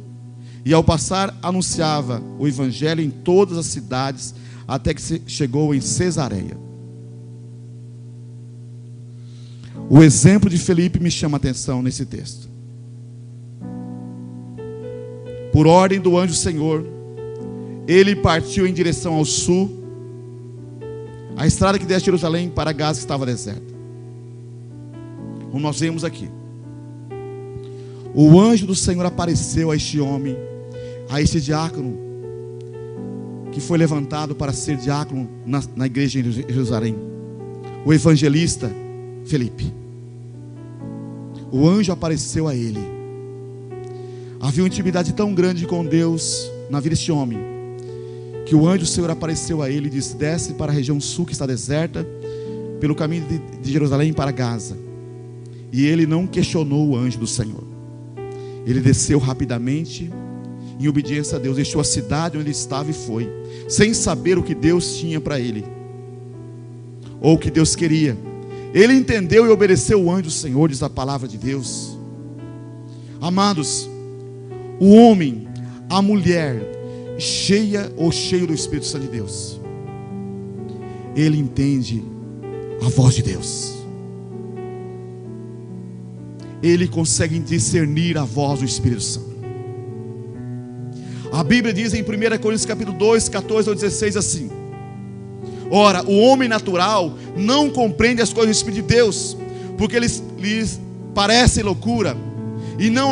e ao passar anunciava o evangelho em todas as cidades, até que chegou em Cesareia. O exemplo de Felipe me chama a atenção nesse texto. Por ordem do anjo do Senhor, ele partiu em direção ao sul, a estrada que desce de Jerusalém para Gaza, que estava deserta. Como nós vemos aqui, o anjo do Senhor apareceu a este homem, a este diácono, que foi levantado para ser diácono na igreja em Jerusalém, o evangelista Felipe. O anjo apareceu a ele. Havia uma intimidade tão grande com Deus na vida deste homem, que o anjo do Senhor apareceu a ele e disse: desce para a região sul, que está deserta, pelo caminho de Jerusalém para Gaza. E ele não questionou o anjo do Senhor. Ele desceu rapidamente, em obediência a Deus, deixou a cidade onde ele estava e foi, sem saber o que Deus tinha para ele, ou o que Deus queria. Ele entendeu e obedeceu o anjo do Senhor, diz a palavra de Deus. Amados, o homem, a mulher cheia ou cheio do Espírito Santo de Deus, ele entende a voz de Deus. Ele consegue discernir a voz do Espírito Santo. A Bíblia diz em 1 Coríntios capítulo 2, 14 ao 16 assim: ora, o homem natural não compreende as coisas do Espírito de Deus, porque lhes parecem loucura, e não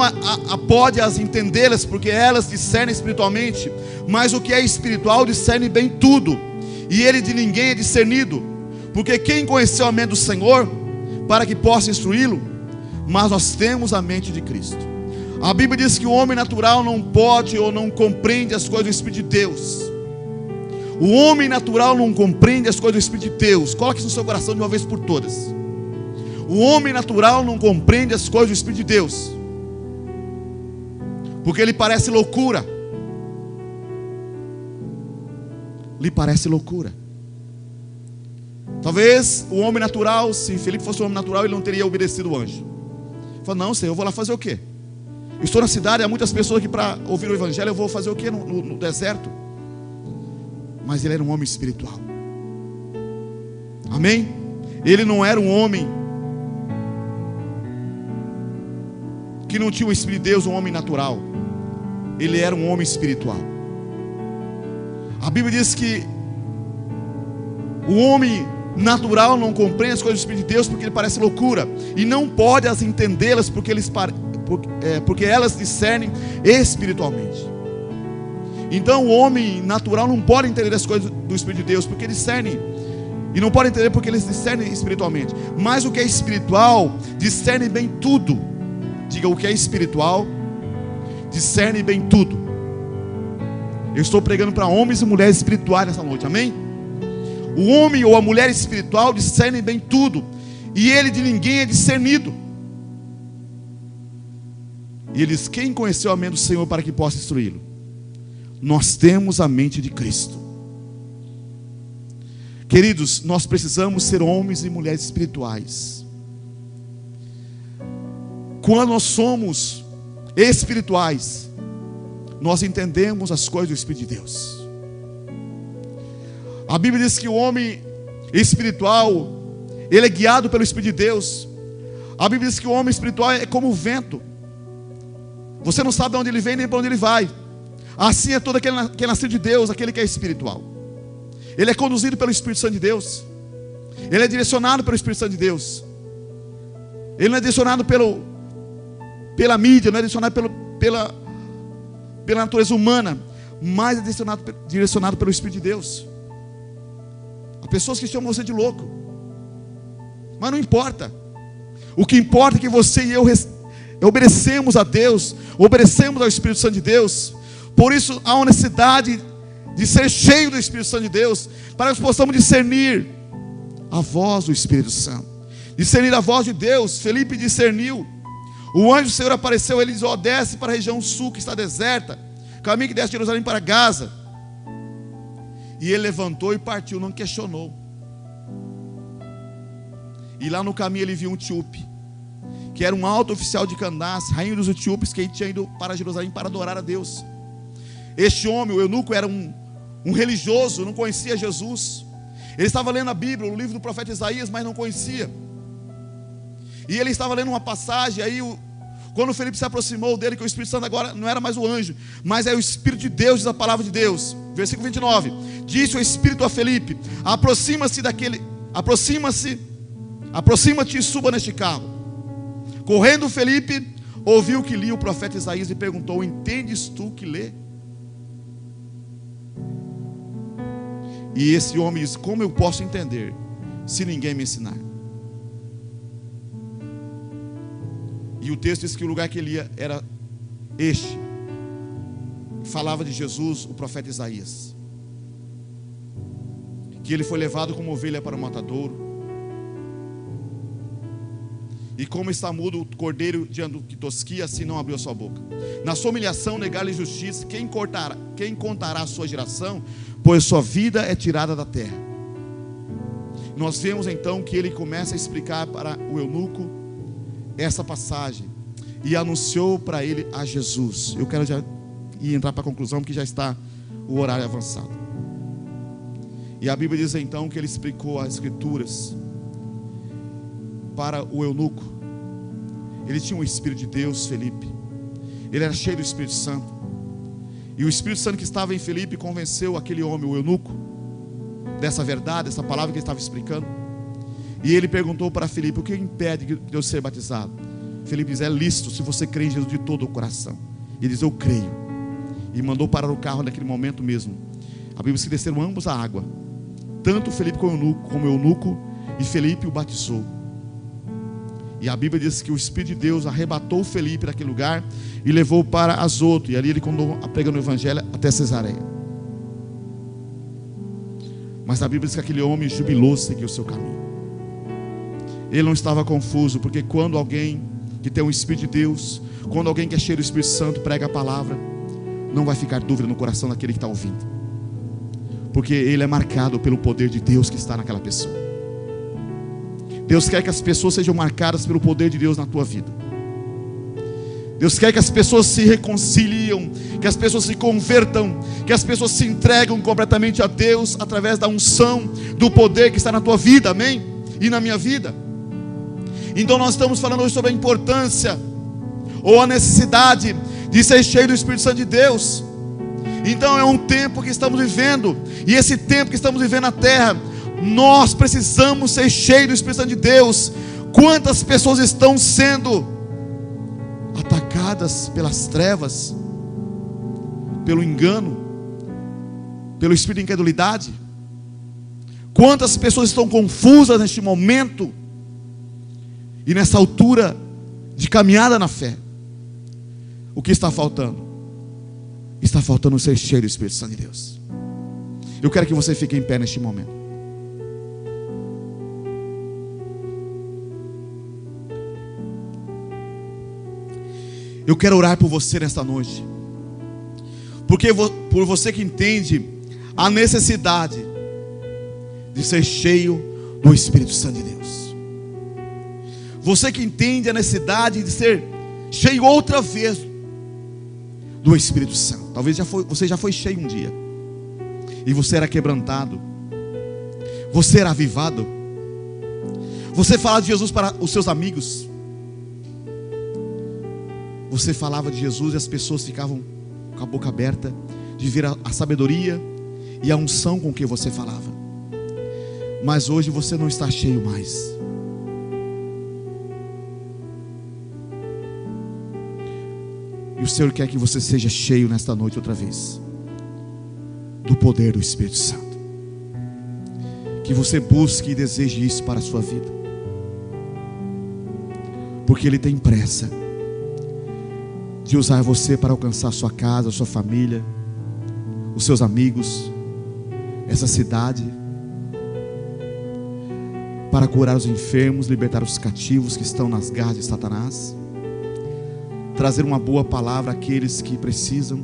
pode as entendê-las, porque elas discernem espiritualmente. Mas o que é espiritual discerne bem tudo, e ele de ninguém é discernido. Porque quem conheceu a mente do Senhor, para que possa instruí-lo? Mas nós temos a mente de Cristo. A Bíblia diz que o homem natural não pode ou não compreende as coisas do Espírito de Deus. O homem natural não compreende as coisas do Espírito de Deus. Coloque isso no seu coração de uma vez por todas. O homem natural não compreende as coisas do Espírito de Deus, porque lhe parece loucura. Lhe parece loucura. Talvez o homem natural, se Felipe fosse um homem natural, ele não teria obedecido o anjo. Ele falou: não, Senhor, eu vou lá fazer o quê? Estou na cidade, há muitas pessoas aqui para ouvir o evangelho, eu vou fazer o quê no deserto? Mas ele era um homem espiritual. Amém? Ele não era um homem que não tinha o Espírito de Deus, um homem natural. Ele era um homem espiritual. A Bíblia diz que o homem natural não compreende as coisas do Espírito de Deus, porque ele parece loucura, e não pode as entendê-las, porque elas discernem espiritualmente. Então o homem natural não pode entender as coisas do Espírito de Deus, porque discerne, e não pode entender porque eles discernem espiritualmente. Mas o que é espiritual discerne bem tudo. Diga: o que é espiritual discerne bem tudo. Eu estou pregando para homens e mulheres espirituais nessa noite, amém? O homem ou a mulher espiritual discerne bem tudo, e ele de ninguém é discernido. E ele diz: quem conheceu a mente do Senhor para que possa instruí-lo? Nós temos a mente de Cristo. Queridos, nós precisamos ser homens e mulheres espirituais. Quando nós somos espirituais, nós entendemos as coisas do Espírito de Deus. A Bíblia diz que o homem espiritual, ele é guiado pelo Espírito de Deus. A Bíblia diz que o homem espiritual é como o vento. Você não sabe de onde ele vem nem para onde ele vai. Assim é todo aquele que é nascido de Deus, aquele que é espiritual. Ele é conduzido pelo Espírito Santo de Deus. Ele é direcionado pelo Espírito Santo de Deus. Ele não é direcionado pela mídia, não é direcionado pela natureza humana, mas é direcionado pelo Espírito de Deus. Há pessoas que chamam você de louco, mas não importa. O que importa é que você e eu obedecemos a Deus, obedecemos ao Espírito Santo de Deus. Por isso há uma necessidade de ser cheio do Espírito Santo de Deus, para que nós possamos discernir a voz do Espírito Santo, discernir a voz de Deus. Felipe discerniu. O anjo do Senhor apareceu, ele diz: ó, desce para a região sul que está deserta, caminho que desce de Jerusalém para Gaza. E ele levantou e partiu, não questionou. E lá no caminho ele viu um etíope, que era um alto oficial de Candace, rainha dos etíopes, que tinha ido para Jerusalém para adorar a Deus. Este homem, o eunuco, era um religioso, não conhecia Jesus. Ele estava lendo a Bíblia, o livro do profeta Isaías, mas não conhecia. E ele estava lendo uma passagem, aí quando o Felipe se aproximou dele, que o Espírito Santo agora não era mais o anjo, mas é o Espírito de Deus, diz a palavra de Deus. Versículo 29, disse o Espírito a Felipe: aproxima-te e suba neste carro. Correndo Felipe, ouviu que lia o profeta Isaías e perguntou: entendes tu que lê? E esse homem disse: como eu posso entender se ninguém me ensinar? E o texto diz que o lugar que ele ia era este. Falava de Jesus, o profeta Isaías, que ele foi levado como ovelha para o matadouro, e como está mudo o cordeiro diante do que tosquia, assim não abriu a sua boca. Na sua humilhação negar-lhe justiça. Quem contará a sua geração? Pois sua vida é tirada da terra. Nós vemos então que ele começa a explicar para o eunuco essa passagem, e anunciou para ele a Jesus. Eu quero já entrar para a conclusão, porque já está o horário avançado. E a Bíblia diz então que ele explicou as Escrituras para o eunuco. Ele tinha o Espírito de Deus, Felipe. Ele era cheio do Espírito Santo. E o Espírito Santo que estava em Filipe convenceu aquele homem, o eunuco, dessa verdade, dessa palavra que ele estava explicando. E ele perguntou para Filipe: o que impede de eu ser batizado? Filipe diz: é lícito se você crê em Jesus de todo o coração. Ele diz: eu creio. E mandou parar o carro naquele momento mesmo. A Bíblia diz que desceram ambos à água, tanto Filipe como o eunuco, e Filipe o batizou. E a Bíblia diz que o Espírito de Deus arrebatou Filipe daquele lugar e levou para Azoto. E ali ele continuou pregando o Evangelho até Cesareia. Mas a Bíblia diz que aquele homem jubilou seguir o seu caminho. Ele não estava confuso, porque quando alguém que tem o Espírito de Deus, quando alguém que é cheio do Espírito Santo prega a palavra, não vai ficar dúvida no coração daquele que está ouvindo, porque ele é marcado pelo poder de Deus que está naquela pessoa. Deus quer que as pessoas sejam marcadas pelo poder de Deus na tua vida. Deus quer que as pessoas se reconciliem, que as pessoas se convertam, que as pessoas se entregam completamente a Deus através da unção, do poder que está na tua vida, amém? E na minha vida. Então nós estamos falando hoje sobre a importância ou a necessidade de ser cheio do Espírito Santo de Deus. Então é um tempo que estamos vivendo, e esse tempo que estamos vivendo na terra, nós precisamos ser cheios do Espírito Santo de Deus. Quantas pessoas estão sendo atacadas pelas trevas, pelo engano, pelo espírito de incredulidade? Quantas pessoas estão confusas neste momento e nessa altura de caminhada na fé? O que está faltando? Está faltando ser cheio do Espírito Santo de Deus. Eu quero que você fique em pé neste momento. Eu quero orar por você nesta noite, porque por você que entende a necessidade de ser cheio do Espírito Santo de Deus. Você que entende a necessidade de ser cheio outra vez do Espírito Santo. Talvez você já foi cheio um dia, e você era quebrantado, você era avivado, você falava de Jesus para os seus amigos, você falava de Jesus e as pessoas ficavam com a boca aberta de ver a sabedoria e a unção com que você falava. Mas hoje você não está cheio mais. E o Senhor quer que você seja cheio nesta noite outra vez do poder do Espírito Santo. Que você busque e deseje isso para a sua vida, porque Ele tem pressa de usar você para alcançar a sua casa, a sua família, os seus amigos, essa cidade, para curar os enfermos, libertar os cativos que estão nas garras de Satanás, trazer uma boa palavra àqueles que precisam,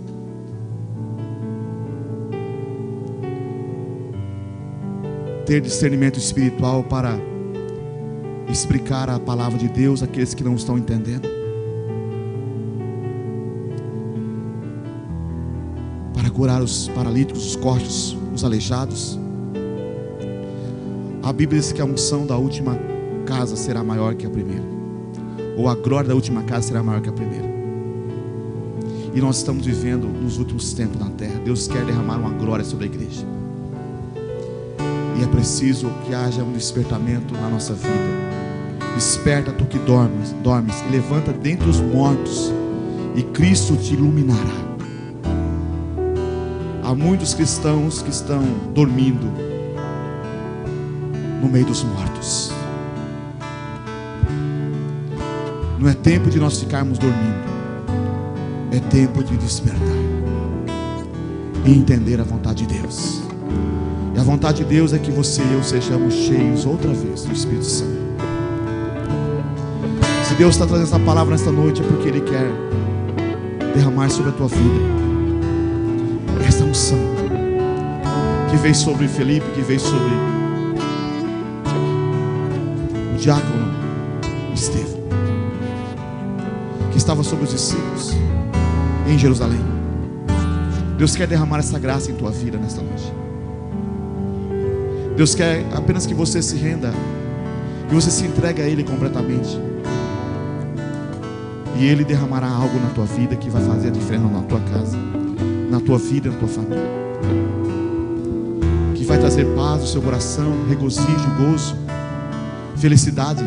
ter discernimento espiritual para explicar a palavra de Deus àqueles que não estão entendendo, para curar os paralíticos, os coxos, os aleijados. A Bíblia diz que a unção da última casa será maior que a primeira, ou a glória da última casa será maior que a primeira. E nós estamos vivendo nos últimos tempos na terra. Deus quer derramar uma glória sobre a igreja, e é preciso que haja um despertamento na nossa vida. Desperta tu que dormes, e levanta dentre os mortos, e Cristo te iluminará. Há muitos cristãos que estão dormindo no meio dos mortos. Não é tempo de nós ficarmos dormindo, é tempo de despertar e entender a vontade de Deus. E a vontade de Deus é que você e eu sejamos cheios outra vez do Espírito Santo. Se Deus está trazendo essa palavra nesta noite, é porque Ele quer derramar sobre a tua vida essa unção que veio sobre Felipe, que veio sobre o diácono Estevão, que estava sobre os discípulos em Jerusalém. Deus quer derramar essa graça em tua vida nesta noite. Deus quer apenas que você se renda, que você se entregue a Ele completamente, e Ele derramará algo na tua vida que vai fazer a diferença na tua casa, na tua vida, na tua família, que vai trazer paz no seu coração, regozijo, gozo, felicidade,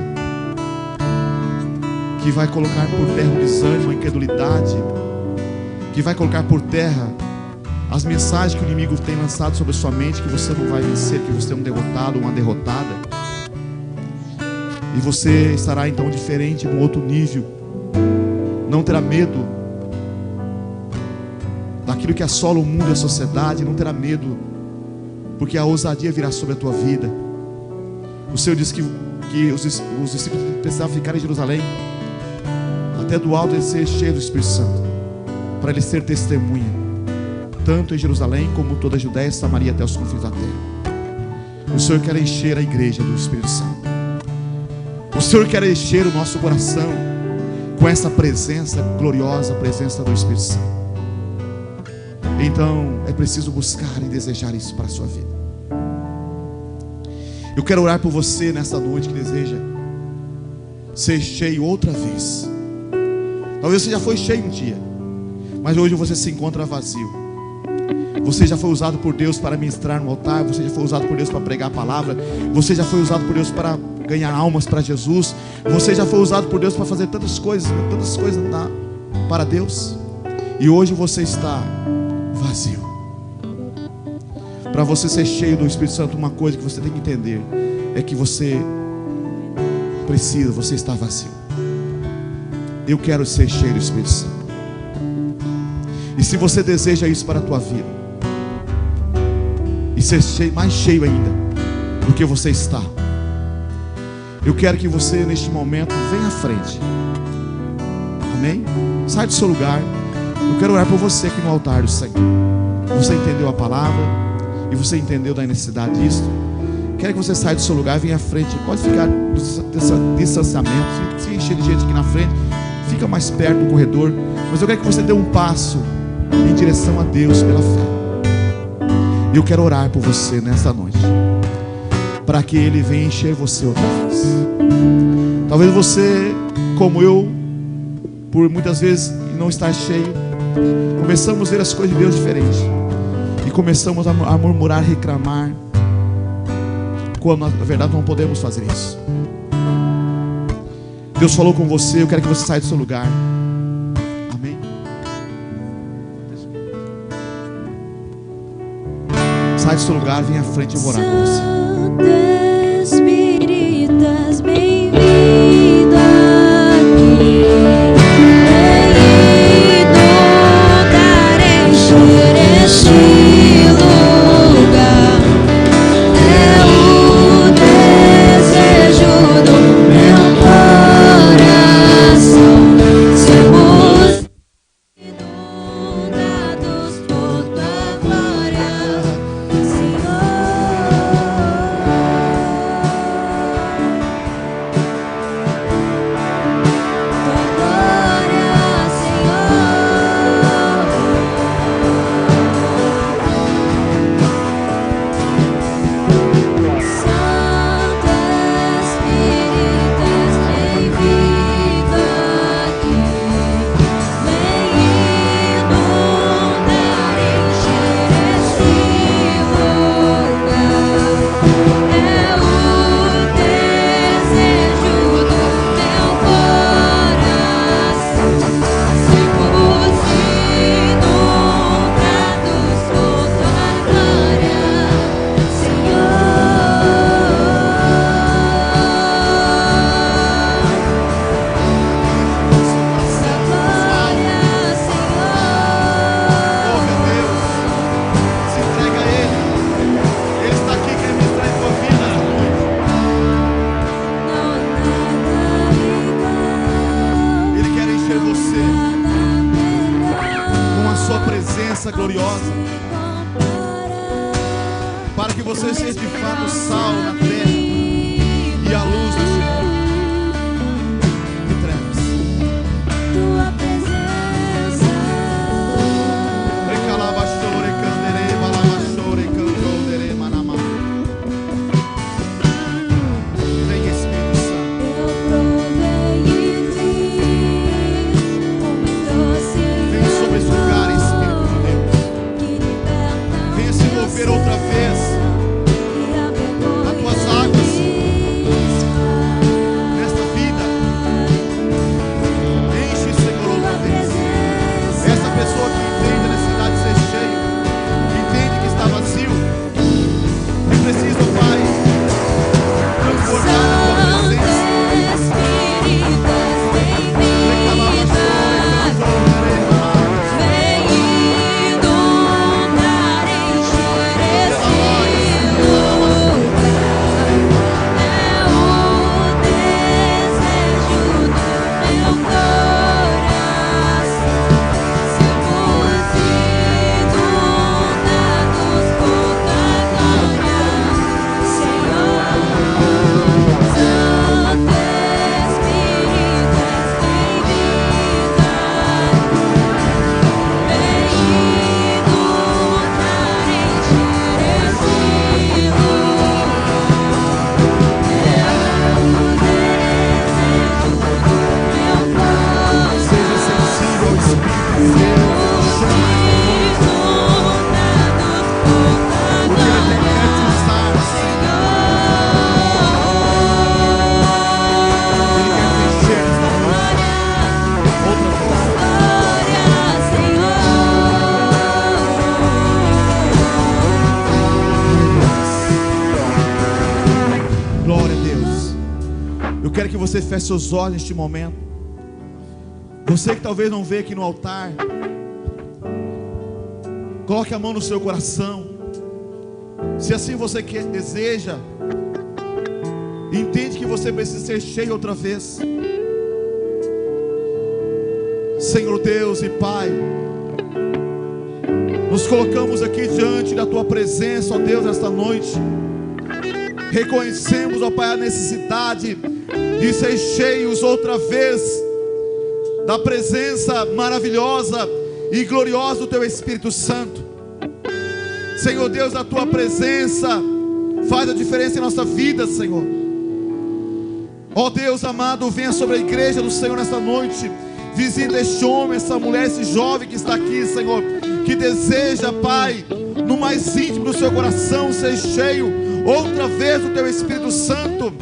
que vai colocar por terra o desânimo, a incredulidade, que vai colocar por terra as mensagens que o inimigo tem lançado sobre a sua mente, que você não vai vencer, que você é um derrotado, uma derrotada. E você estará então diferente, num outro nível. Não terá medo daquilo que assola o mundo e a sociedade. Não terá medo, porque a ousadia virá sobre a tua vida. O Senhor disse que os discípulos precisavam ficar em Jerusalém, até do alto ele ser cheio do Espírito Santo, para ele ser testemunha, tanto em Jerusalém como toda a Judéia e Samaria, até os confins da terra. O Senhor quer encher a igreja do Espírito Santo. O Senhor quer encher o nosso coração com essa presença gloriosa, a presença do Espírito Santo. Então é preciso buscar e desejar isso para a sua vida. Eu quero orar por você nessa noite que deseja ser cheio outra vez. Talvez você já foi cheio um dia, mas hoje você se encontra vazio. Você já foi usado por Deus para ministrar no altar. Você já foi usado por Deus para pregar a palavra. Você já foi usado por Deus para ganhar almas para Jesus. Você já foi usado por Deus para fazer tantas coisas para Deus. E hoje você está vazio. Para você ser cheio do Espírito Santo, uma coisa que você tem que entender é que você está vazio. Eu quero ser cheio do Espírito Santo. E se você deseja isso para a tua vida, e ser mais cheio ainda do que você está, eu quero que você neste momento venha à frente. Amém? Sai do seu lugar. Eu quero orar por você aqui no altar do Senhor. Você entendeu a palavra e você entendeu da necessidade disso. Quero que você saia do seu lugar e venha à frente. Pode ficar no distanciamento. Se encher de gente aqui na frente, fica mais perto do corredor. Mas eu quero que você dê um passo em direção a Deus pela fé. Eu quero orar por você nessa noite, para que Ele venha encher você outra vez. Talvez você, como eu, por muitas vezes não estar cheio, começamos a ver as coisas de Deus diferentes, e começamos a murmurar, reclamar, quando na verdade não podemos fazer isso. Deus falou com você. Eu quero que você saia do seu lugar. Amém? Sai do seu lugar, vem à frente e eu vou orar com você. Santo Espírito, bem-vindo aqui. Vem inundar, encher este lugar. É o desejo do meu coração. Sermos inundados por tua glória, Senhor. presença gloriosa, para que você seja de fato sal na terra e a luz desse mundo de trevas. Tua presença, Recalabachore, candere, balabachore, candore, manamá. Vem Espírito Santo. eu provei e vi como doce. Vem sobre esse lugar, Espírito de Deus. Eu quero que você feche seus olhos neste momento. Você que talvez não veio aqui no altar, coloque a mão no seu coração. Se assim você deseja, entende que você precisa ser cheio outra vez. Senhor Deus e Pai, nos colocamos aqui diante da Tua presença, ó Deus, nesta noite. Reconhecemos, ó Pai, a necessidade de ser cheios outra vez da presença maravilhosa e gloriosa do Teu Espírito Santo. Senhor Deus, a Tua presença faz a diferença em nossa vida, Senhor. Ó Deus amado, venha sobre a igreja do Senhor nesta noite. Visita este homem, essa mulher, esse jovem que está aqui, Senhor, que deseja, Pai, no mais íntimo do seu coração, ser cheio outra vez do Teu Espírito Santo.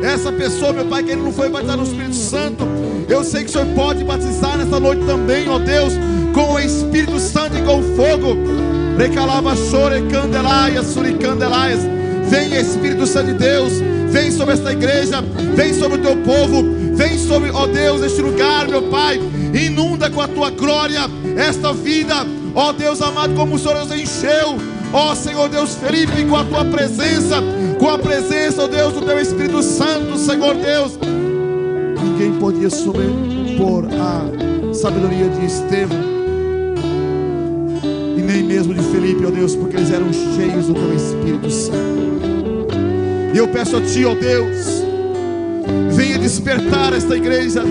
Essa pessoa, meu Pai, que ele não foi batizado no Espírito Santo, eu sei que o Senhor pode batizar nesta noite também, ó Deus, com o Espírito Santo e com fogo. Recalava, chore, candelaias, suricandelaias. Vem, Espírito Santo de Deus, vem sobre esta igreja, vem sobre o Teu povo, vem sobre, ó Deus, este lugar, meu Pai. Inunda com a Tua glória esta vida, ó Deus amado, como o Senhor nos encheu, ó Senhor Deus Felipe, com a Tua presença, com a presença, ó Deus, do Teu Espírito Santo, Senhor Deus. Ninguém podia sobrepor a sabedoria de Estevão e nem mesmo de Felipe, ó Deus, porque eles eram cheios do Teu Espírito Santo. E eu peço a Ti, ó Deus, venha despertar esta igreja,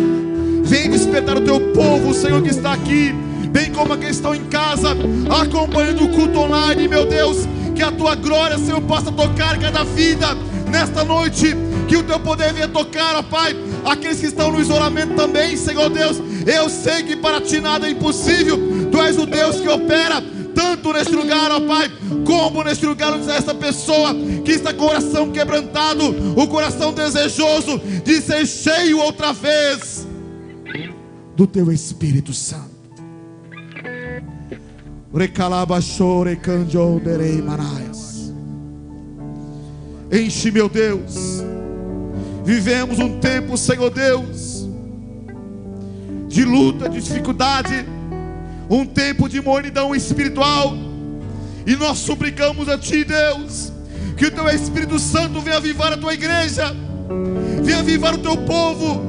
venha despertar o Teu povo, Senhor, que está aqui, bem como aqueles que estão em casa, acompanhando o culto online, meu Deus, que a Tua glória, Senhor, possa tocar cada vida nesta noite, que o Teu poder venha tocar, ó Pai, aqueles que estão no isolamento também, Senhor Deus. Eu sei que para Ti nada é impossível, Tu és o Deus que opera, tanto neste lugar, ó Pai, como neste lugar onde está essa pessoa que está com o coração quebrantado, o coração desejoso de ser cheio outra vez do Teu Espírito Santo. Enche, meu Deus. Vivemos um tempo, Senhor Deus, de luta, de dificuldade, um tempo de mornidão espiritual, e nós suplicamos a Ti, Deus, que o Teu Espírito Santo venha avivar a Tua igreja, venha avivar o Teu povo,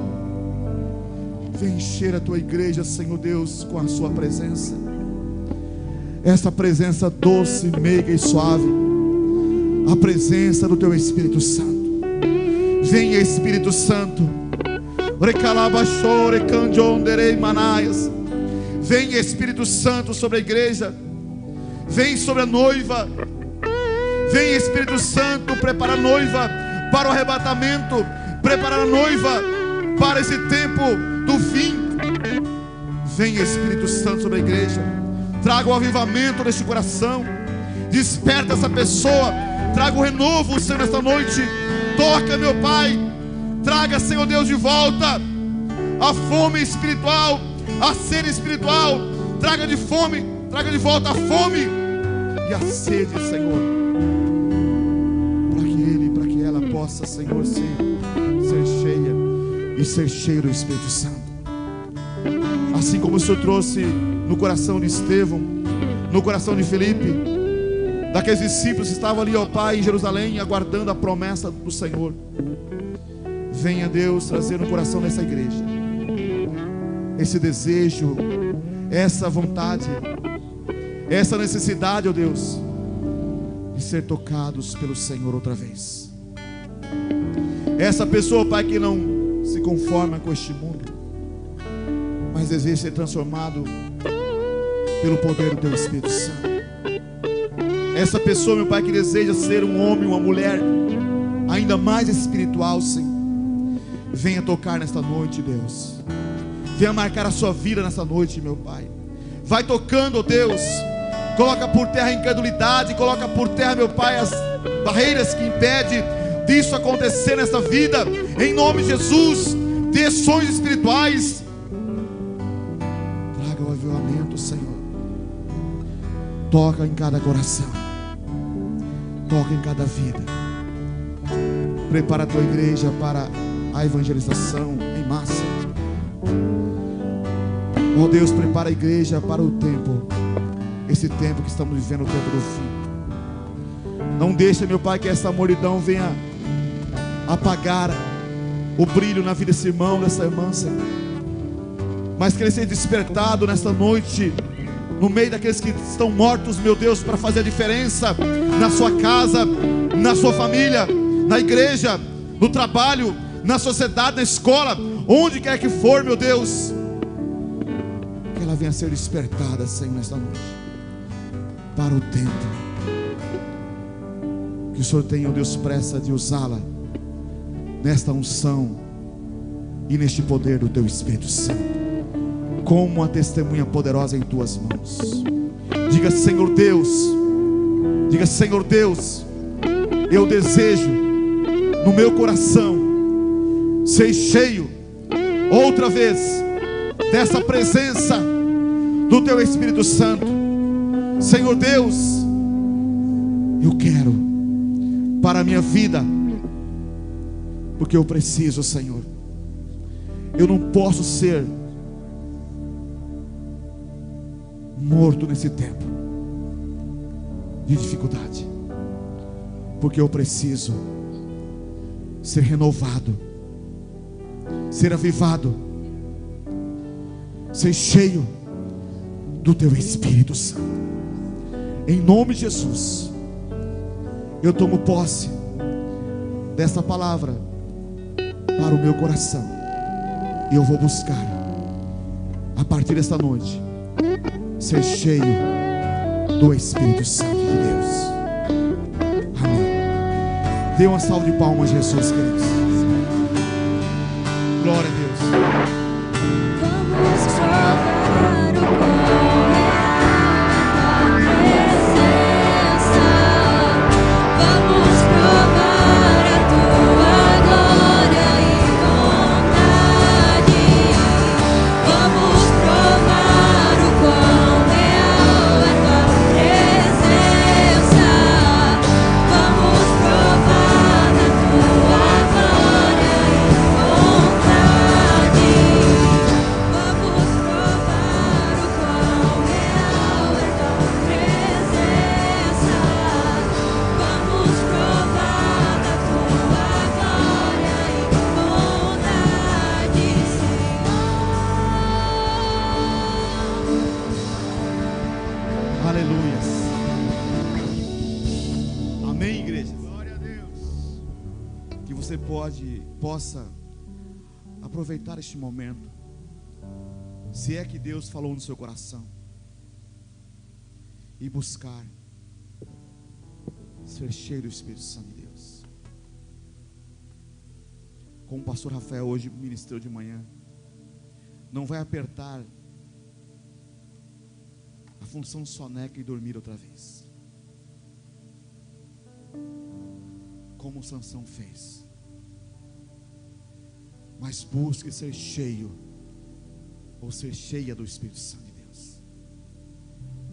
venha encher a Tua igreja, Senhor Deus, com a Sua presença, essa presença doce, meiga e suave, a presença do Teu Espírito Santo. Venha, Espírito Santo. Venha, Espírito Santo, sobre a igreja. Vem sobre a noiva. Vem, Espírito Santo, preparar a noiva para o arrebatamento, preparar a noiva para esse tempo do fim. Venha, Espírito Santo, sobre a igreja. Traga o avivamento neste coração. Desperta essa pessoa. Traga o renovo, Senhor, nesta noite. Toca, meu Pai. Traga, Senhor Deus, de volta a fome espiritual, a sede espiritual. Traga de volta a fome e a sede, Senhor, para que ela possa, Senhor, ser cheia e ser cheio do Espírito Santo. Assim como o Senhor trouxe no coração de Estevão, no coração de Felipe, daqueles discípulos que estavam ali, ó Pai, em Jerusalém, aguardando a promessa do Senhor. Venha, Deus, trazer no coração dessa igreja esse desejo, essa vontade, essa necessidade, ó Deus, de ser tocados pelo Senhor outra vez. Essa pessoa, Pai, que não se conforma com este mundo, mas deseja ser transformado pelo poder do Teu Espírito Santo. Essa pessoa, meu Pai, que deseja ser um homem, uma mulher ainda mais espiritual, Senhor, venha tocar nesta noite, Deus. Venha marcar a sua vida nessa noite, meu Pai. Vai tocando, ó Deus. Coloca por terra a incredulidade. Coloca por terra, meu Pai, as barreiras que impedem disso acontecer nessa vida. Em nome de Jesus, dê sonhos espirituais. Traga o avivamento, Senhor. Toca em cada coração. Toca em cada vida. Prepara a tua igreja para a evangelização em massa. Oh Deus, prepara a igreja para o tempo, esse tempo que estamos vivendo, o tempo do fim. Não deixa, meu Pai, que essa mornidão venha apagar o brilho na vida desse irmão, dessa irmã, Senhor. Mas que ele seja despertado nesta noite, no meio daqueles que estão mortos, meu Deus, para fazer a diferença na sua casa, na sua família, na igreja, no trabalho, na sociedade, na escola, onde quer que for, meu Deus. Que ela venha a ser despertada, Senhor, nesta noite, para o tempo. Que o Senhor tenha, ó Deus, pressa de usá-la nesta unção e neste poder do Teu Espírito Santo, como uma testemunha poderosa em Tuas mãos. Diga, Senhor Deus, diga, Senhor Deus, eu desejo no meu coração ser cheio outra vez dessa presença do Teu Espírito Santo. Senhor Deus, eu quero para a minha vida, porque eu preciso, Senhor. Eu não posso ser morto nesse tempo de dificuldade, porque eu preciso ser renovado, ser avivado, ser cheio do Teu Espírito Santo. Em nome de Jesus, eu tomo posse dessa palavra para o meu coração, e eu vou buscar, a partir desta noite, ser cheio do Espírito Santo de Deus. Amém. Dê uma salva de palmas a Jesus, queridos. Glória a Deus. Vamos provar o quão real é a presença. Vamos provar a Tua glória e bondade. Vamos provar o quão real é Tua presença. Vamos provar a Tua glória e bondade. Vamos provar o quão real é Tua presença. Vamos provar da Tua glória e bondade, Senhor. Aleluias. Amém, igreja. Glória a Deus. Que você possa aproveitar este momento, se é que Deus falou no seu coração, e buscar ser cheio do Espírito Santo de Deus. Como o pastor Rafael hoje ministrou de manhã, não vai apertar a função soneca e dormir outra vez, como Sansão fez. Mas busque ser cheio, ou ser cheia do Espírito Santo de Deus,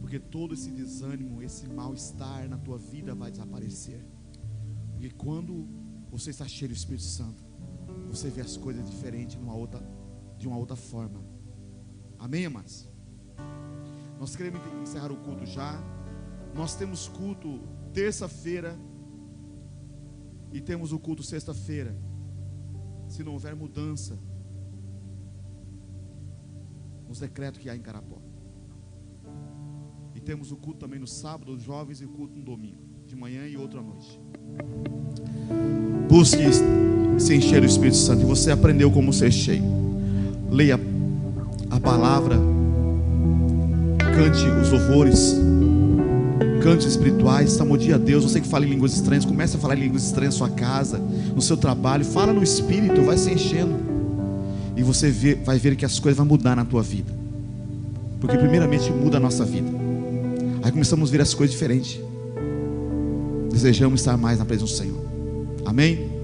porque todo esse desânimo, esse mal-estar na tua vida vai desaparecer. Porque quando você está cheio do Espírito Santo, você vê as coisas diferentes de uma outra forma. Amém, amados? Nós queremos encerrar o culto já. Nós temos culto terça-feira e temos o culto sexta-feira. Se não houver mudança nos decretos que há em Carapó. E temos o culto também no sábado, os jovens, e o culto no domingo, de manhã e outro à noite. Busque se encher do Espírito Santo. E você aprendeu como ser cheio. Leia a palavra, cante os louvores, cantos espirituais, saudie a Deus. Você que fala em línguas estranhas, comece a falar em línguas estranhas na sua casa, no seu trabalho. Fala no Espírito, vai se enchendo, e você vai ver que as coisas vão mudar na tua vida, porque primeiramente muda a nossa vida. Aí começamos a ver as coisas diferentes. Desejamos estar mais na presença do Senhor. Amém?